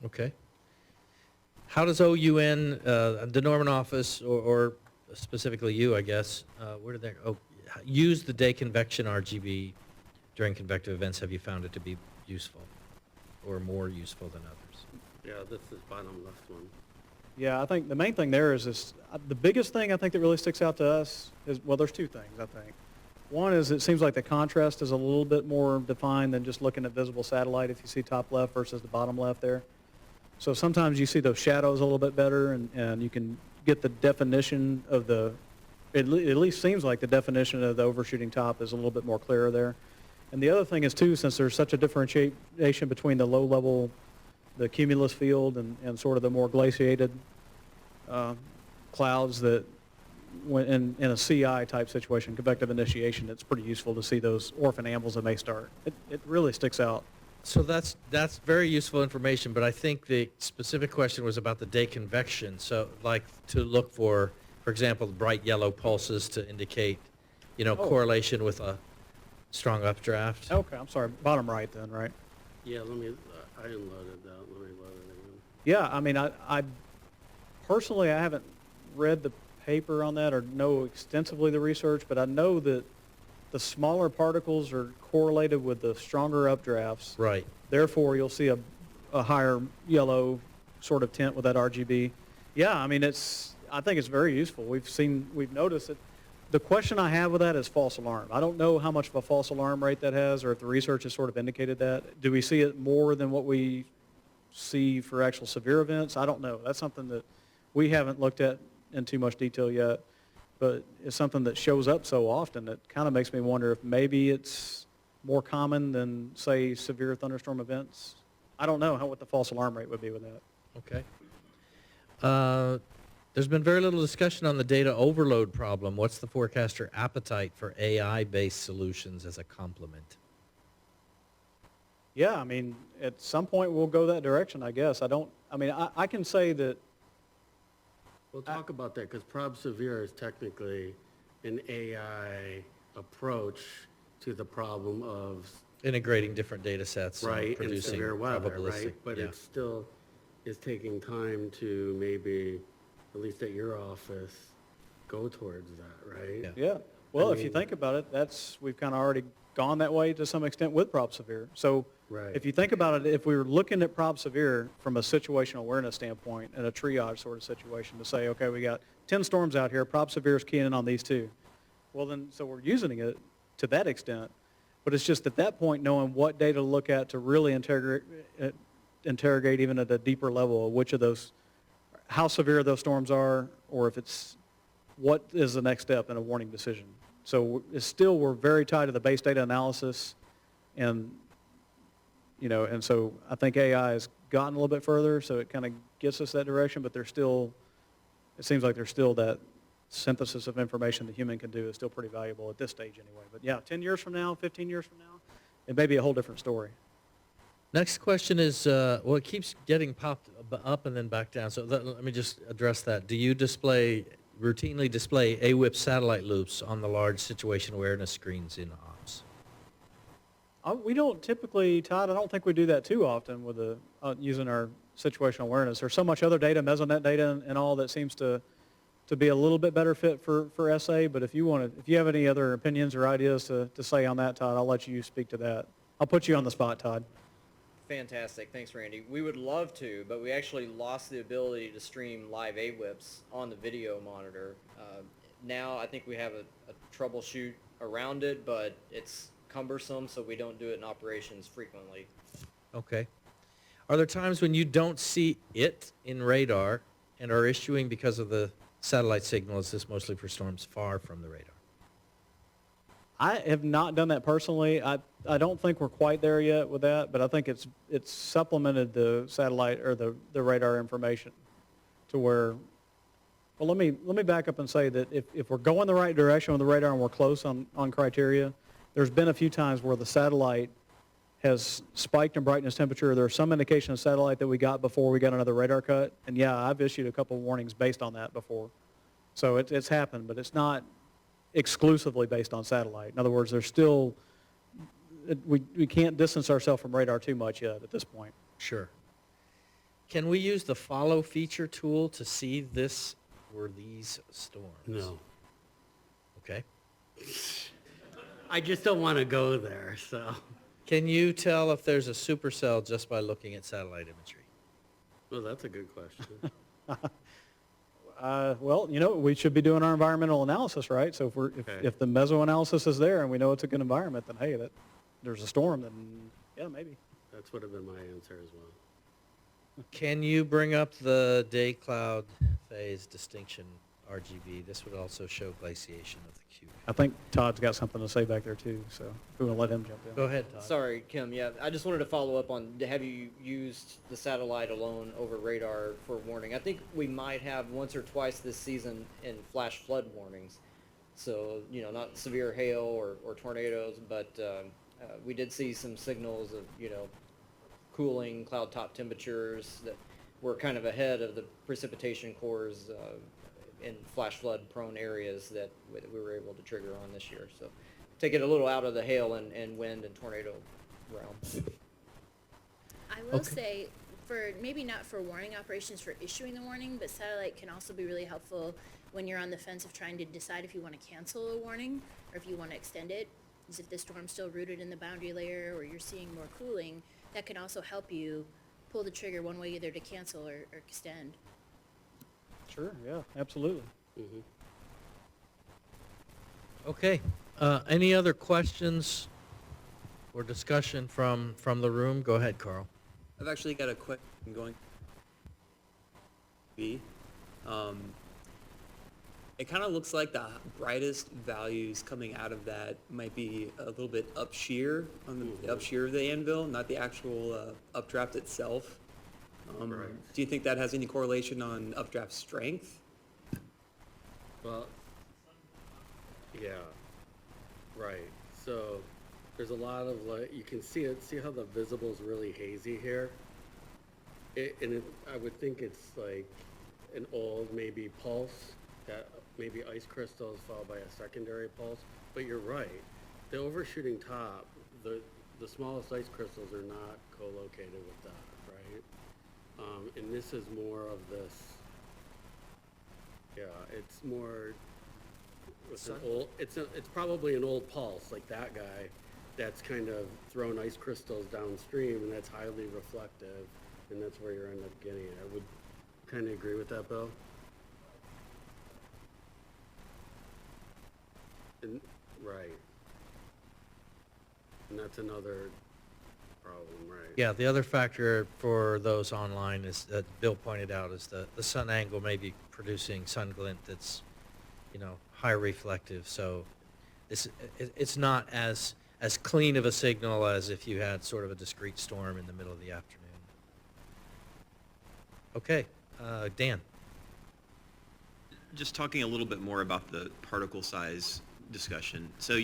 Okay. How does OUN, the Norman office, or specifically you, I guess, where did they, use the day convection RGB during convective events? Have you found it to be useful or more useful than others? Yeah, this is bottom left one. Yeah, I think the main thing there is this, the biggest thing I think that really sticks out to us is, well, there's two things, I think. One is it seems like the contrast is a little bit more defined than just looking at visible satellite if you see top left versus the bottom left there. So sometimes you see those shadows a little bit better and you can get the definition of the, it at least seems like the definition of the overshooting top is a little bit more clear there. And the other thing is too, since there's such a differentiation between the low level, the cumulus field and sort of the more glaciated clouds that when in a CI type situation, convective initiation, it's pretty useful to see those orphan ambles that may start. It really sticks out. So that's very useful information, but I think the specific question was about the day convection. So like to look for example, bright yellow pulses to indicate, correlation with a strong updraft. Okay, I'm sorry, bottom right then, right? Yeah, I unloaded that. Let me load it again. Yeah, I mean, I personally, I haven't read the paper on that or know extensively the research, but I know that the smaller particles are correlated with the stronger updrafts. Right. Therefore, you'll see a higher yellow sort of tint with that RGB. Yeah, I mean, I think it's very useful. We've noticed it. The question I have with that is false alarm. I don't know how much of a false alarm rate that has or if the research has sort of indicated that. Do we see it more than what we see for actual severe events? I don't know. That's something that we haven't looked at in too much detail yet, but it's something that shows up so often that kind of makes me wonder if maybe it's more common than, say, severe thunderstorm events. I don't know what the false alarm rate would be with that. Okay. There's been very little discussion on the data overload problem. What's the forecaster appetite for AI-based solutions as a complement? Yeah, I mean, at some point we'll go that direction, I guess. I can say that. We'll talk about that because Prob Severe is technically an AI approach to the problem of Integrating different data sets right and producing and severe weather, probabilistic. right? But yeah. it still is taking time to maybe, at least at your office, go towards that, right? Yeah. Yeah. Well, if you mean- think about it, we've kind of already gone that way to some extent with Prob Severe. So Right. if you think about it, if we were looking at Prob Severe from a situational awareness standpoint and a triage sort of situation to say, okay, we got 10 storms out here, Prob Severe is keying in on these two. Well, then, so we're using it to that extent. But it's just at that point knowing what data to look at to really interrogate even at a deeper level of which of those, how severe those storms are, or if it's, what is the next step in a warning decision. So it's still, we're very tied to the base data analysis, and and so I think AI has gotten a little bit further, so it kind of gets us that direction, but there's still, it seems like there's still that synthesis of information the human can do is still pretty valuable at this stage anyway. But yeah, 10 years from now, 15 years from now, it may be a whole different story. Next question is, well, it keeps getting popped up and then back down. So let me just address that. Do you routinely display AWIP satellite loops on the large situation awareness screens in ops? We don't typically, Todd, I don't think we do that too often with using our situational awareness. There's so much other data, Mesonet data and all, that seems to be a little bit better fit for SA. But if you have any other opinions or ideas to say on that, Todd, I'll let you speak to that. I'll put you on the spot, Todd. Fantastic. Thanks, Randy. We would love to, but we actually lost the ability to stream live AWIPs on the video monitor. Now I think we have a troubleshoot around it, but it's cumbersome, so we don't do it in operations frequently. Okay. Are there times when you don't see it in radar and are issuing because of the satellite signal? Is this mostly for storms far from the radar? I have not done that personally. I don't think we're quite there yet with that, but I think it's supplemented the satellite or the radar information to where, well, let me back up and say that if we're going the right direction with the radar and we're close on criteria, there's been a few times where the satellite has spiked in brightness temperature. There's some indication of satellite that we got before we got another radar cut. And yeah, I've issued a couple warnings based on that before. So it's happened, but it's not exclusively based on satellite. In other words, there's still, we can't distance ourselves from radar too much yet at this point. Sure. Can we use the follow feature tool to see this or these storms? No. Okay. I just don't want to go there, so. Can you tell if there's a supercell just by looking at satellite imagery? Well, that's a good question. Well, we should be doing our environmental analysis, right? So if the mesoanalysis is there and we know it's a good environment, then hey, there's a storm, then yeah, maybe. That would have been my answer as well. Can you bring up the day cloud phase distinction RGB? This would also show glaciation of the cube. I think Todd's got something to say back there too, so we will let him jump in. Go ahead, Todd. Sorry, Kim. Yeah, I just wanted to follow up on, have you used the satellite alone over radar for warning? I think we might have once or twice this season in flash flood warnings. So, not severe hail or tornadoes, but we did see some signals of, cooling cloud top temperatures that were kind of ahead of the precipitation cores in flash flood prone areas that we were able to trigger on this year. So take it a little out of the hail and wind and tornado realm. I will say, maybe not for warning operations for issuing the warning, but satellite can also be really helpful when you're on the fence of trying to decide if you want to cancel a warning or if you want to extend it. Because if the storm's still rooted in the boundary layer or you're seeing more cooling, that can also help you pull the trigger one way, either to cancel or extend. Sure, yeah, absolutely. Mm-hmm. Okay. Any other questions or discussion from the room? Go ahead, Carl. I've actually got a question going. It kind of looks like the brightest values coming out of that might be a little bit up shear on the up shear of the anvil, not the actual updraft itself. Right. Do you think that has any correlation on updraft strength? Well, yeah, right. So there's a lot of you can see how the visible is really hazy here. I would think it's like an old maybe pulse, that maybe ice crystals followed by a secondary pulse. But you're right. The overshooting top, the smallest ice crystals are not co-located with that, right? And this is more of this. Yeah, it's more. It's probably an old pulse like that guy, that's kind of thrown ice crystals downstream, and that's highly reflective, and that's where you end up getting it. I would kind of agree with that, Bill. And, right. And that's another problem, right? Yeah, the other factor for those online is that Bill pointed out is the sun angle may be producing sun glint that's, high reflective. So it's not as clean of a signal as if you had sort of a discrete storm in the middle of the afternoon. Okay, Dan. Just talking a little bit more about the particle size discussion. So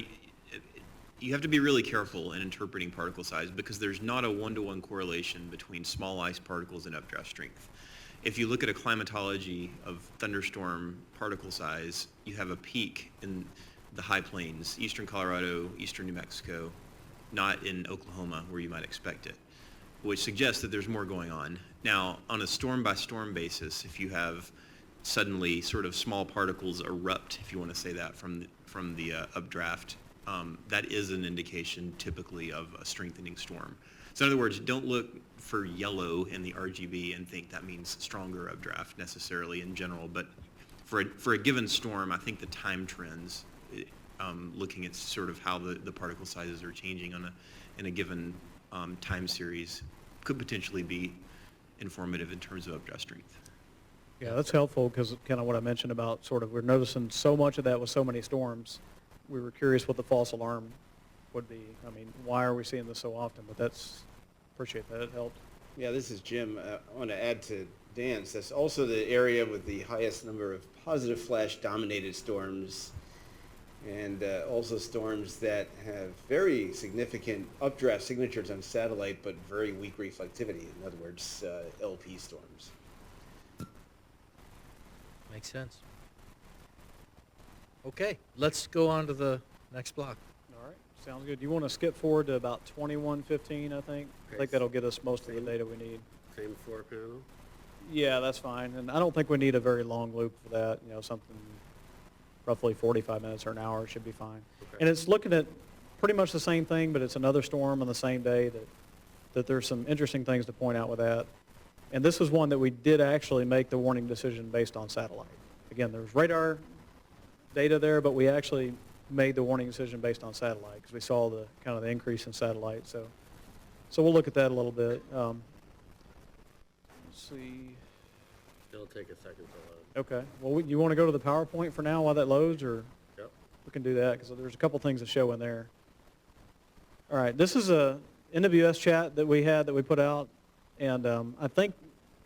you have to be really careful in interpreting particle size because there's not a one-to-one correlation between small ice particles and updraft strength. If you look at a climatology of thunderstorm particle size, you have a peak in the high plains, eastern Colorado, eastern New Mexico, not in Oklahoma where you might expect it, which suggests that there's more going on. Now, on a storm-by-storm basis, if you have suddenly sort of small particles erupt, if you want to say that, from the updraft, that is an indication typically of a strengthening storm. So in other words, don't look for yellow in the RGB and think that means stronger updraft necessarily in general, but for a given storm, I think the time trends, looking at sort of how the particle sizes are changing in a given time series could potentially be informative in terms of updraft strength. Yeah, that's helpful because kind of what I mentioned about sort of we're noticing so much of that with so many storms. We were curious what the false alarm would be. I mean, why are we seeing this so often? But appreciate that. It helped. Yeah, this is Jim. I want to add to Dan's. That's also the area with the highest number of positive flash dominated storms, and also storms that have very significant updraft signatures on satellite but very weak reflectivity. In other words, LP storms. Makes sense. Okay, let's go on to the next block. All right, sounds good. You want to skip forward to about 2115, I think? I think that'll get us most of the data we need. Same floor panel? Yeah, that's fine. And I don't think we need a very long loop for that. You know, something roughly 45 minutes or an hour should be fine. Okay. And it's looking at pretty much the same thing, but it's another storm on the same day that there's some interesting things to point out with that. And this is one that we did actually make the warning decision based on satellite. Again, there's radar data there, but we actually made the warning decision based on satellite because we saw the kind of the increase in satellite. So we'll look at that a little bit. Let's see. It'll take a second to load. Okay. Well, you want to go to the PowerPoint for now while that loads, or Yep. we can do that because there's a couple things to show in there. All right. This is a NWS chat that we put out, and I think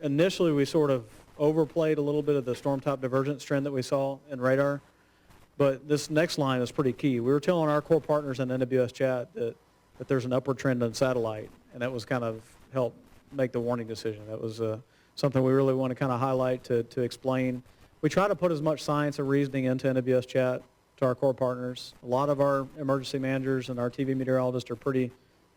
initially we sort of overplayed a little bit of the storm top divergence trend that we saw in radar. But this next line is pretty key. We were telling our core partners in NWS chat that there's an upward trend on satellite, and that was kind of helped make the warning decision. That was something we really want to kind of highlight to explain. We try to put as much science and reasoning into NWS chat to our core partners. A lot of our emergency managers and our TV meteorologists are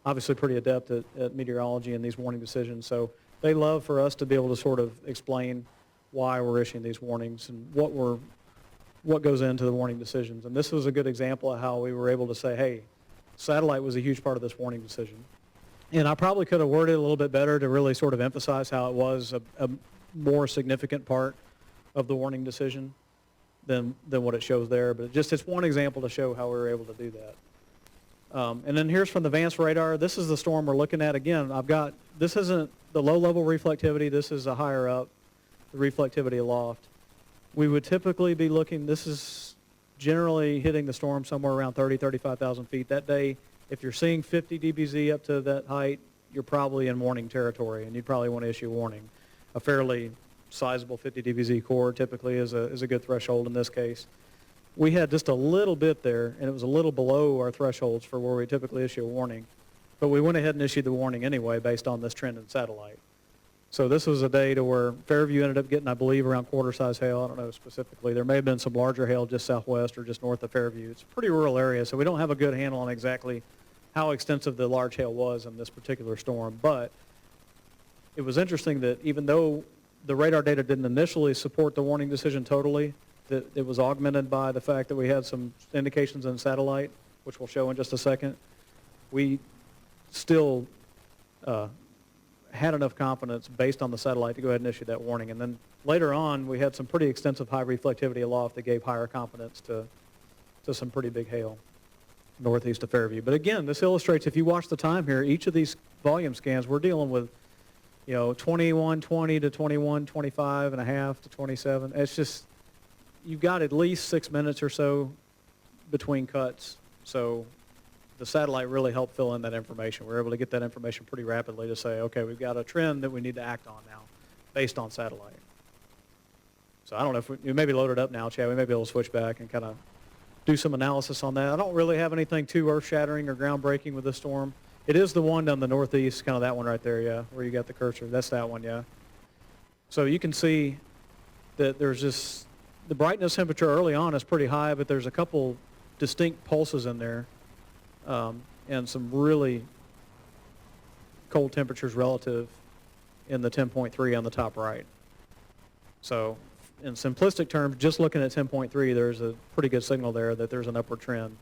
obviously pretty adept at meteorology and these warning decisions. So they love for us to be able to sort of explain why we're issuing these warnings and what goes into the warning decisions. And this was a good example of how we were able to say, hey, satellite was a huge part of this warning decision. And I probably could have worded it a little bit better to really sort of emphasize how it was a more significant part of the warning decision than what it shows there. But it's one example to show how we were able to do that. And then here's from the advanced radar. This is the storm we're looking at. Again, this isn't the low-level reflectivity. This is a higher up, the reflectivity aloft. We would typically be looking, this is generally hitting the storm somewhere around 35,000 feet. That day, if you're seeing 50 dBz up to that height, you're probably in warning territory, and you'd probably want to issue a warning. A fairly sizable 50 dBz core typically is a good threshold in this case. We had just a little bit there, and it was a little below our thresholds for where we typically issue a warning. But we went ahead and issued the warning anyway based on this trend in satellite. So this was a day to where Fairview ended up getting, I believe, around quarter-size hail. I don't know specifically. There may have been some larger hail just southwest or just north of Fairview. It's a pretty rural area, so we don't have a good handle on exactly how extensive the large hail was in this particular storm. But it was interesting that even though the radar data didn't initially support the warning decision totally, that it was augmented by the fact that we had some indications in satellite, which we'll show in just a second. We still had enough confidence based on the satellite to go ahead and issue that warning. And then later on, we had some pretty extensive high reflectivity aloft that gave higher confidence to some pretty big hail northeast of Fairview. But again, this illustrates, if you watch the time here, each of these volume scans, we're dealing with 2120 to 2125 and a half to 27. It's just, you've got at least 6 minutes or so between cuts. So the satellite really helped fill in that information. We were able to get that information pretty rapidly to say, okay, we've got a trend that we need to act on now based on satellite. So I don't know if we maybe load it up now, Chad. We may be able to switch back and kind of do some analysis on that. I don't really have anything too earth-shattering or groundbreaking with this storm. It is the one down the northeast, kind of that one right there, yeah, where you got the cursor. That's that one, yeah. So you can see that there's just, the brightness temperature early on is pretty high, but there's a couple distinct pulses in there, and some really cold temperatures relative in the 10.3 on the top right. So in simplistic terms, just looking at 10.3, there's a pretty good signal there that there's an upward trend,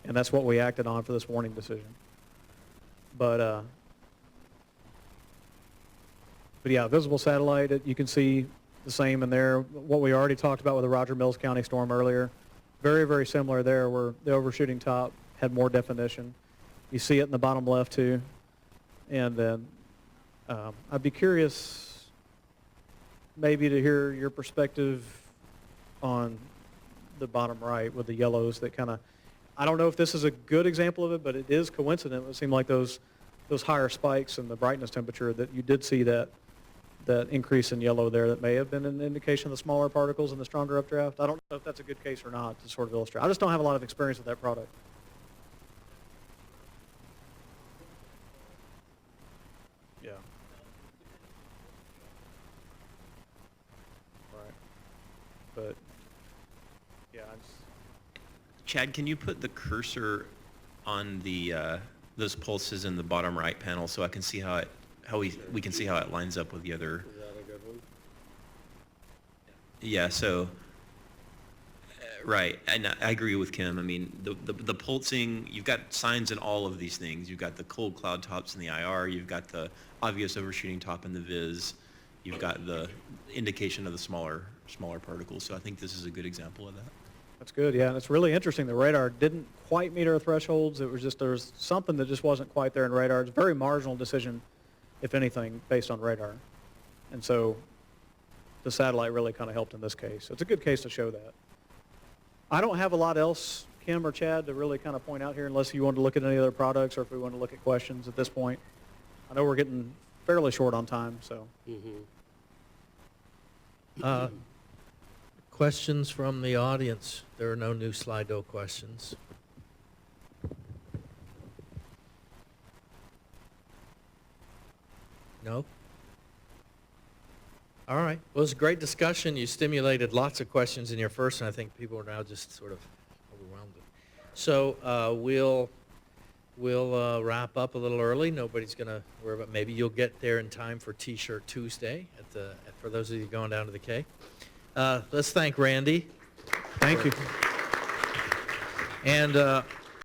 and that's what we acted on for this warning decision. But yeah, visible satellite, you can see the same in there. What we already talked about with the Roger Mills County storm earlier, very, very similar there, where the overshooting top had more definition. You see it in the bottom left too. And then I'd be curious maybe to hear your perspective on the bottom right with the yellows that kind of, I don't know if this is a good example of it, but it is coincident. It seemed like those higher spikes in the brightness temperature that you did see that increase in yellow there that may have been an indication of the smaller particles and the stronger updraft. I don't know if that's a good case or not to sort of illustrate. I just don't have a lot of experience with that product. Yeah. Right. But, yeah, Chad, can you put the cursor on the those pulses in the bottom right panel so I can see we can see how it lines up with the other? Is that a good one? Yeah. So. Right, and I agree with Kim. I mean, the pulsing, you've got signs in all of these things. You've got the cold cloud tops in the IR, you've got the obvious overshooting top in the viz, you've got the indication of the smaller particles. So I think this is a good example of that. That's good, yeah, and it's really interesting. The radar didn't quite meet our thresholds. It was just, there was something that just wasn't quite there in radar. It's a very marginal decision, if anything, based on radar. And so the satellite really kind of helped in this case. It's a good case to show that. I don't have a lot else, Kim or Chad, to really kind of point out here unless you want to look at any other products or if we want to look at questions at this point. I know we're getting fairly short on time, so. Questions from the audience? There are no new Slido questions. No? All right. Well, it was a great discussion. You stimulated lots of questions in your first, and I think people are now just sort of overwhelmed. So we'll wrap up a little early. Nobody's going to worry about. Maybe you'll get there in time for T-shirt Tuesday for those of you going down to the K. Let's thank Randy. Thank you. And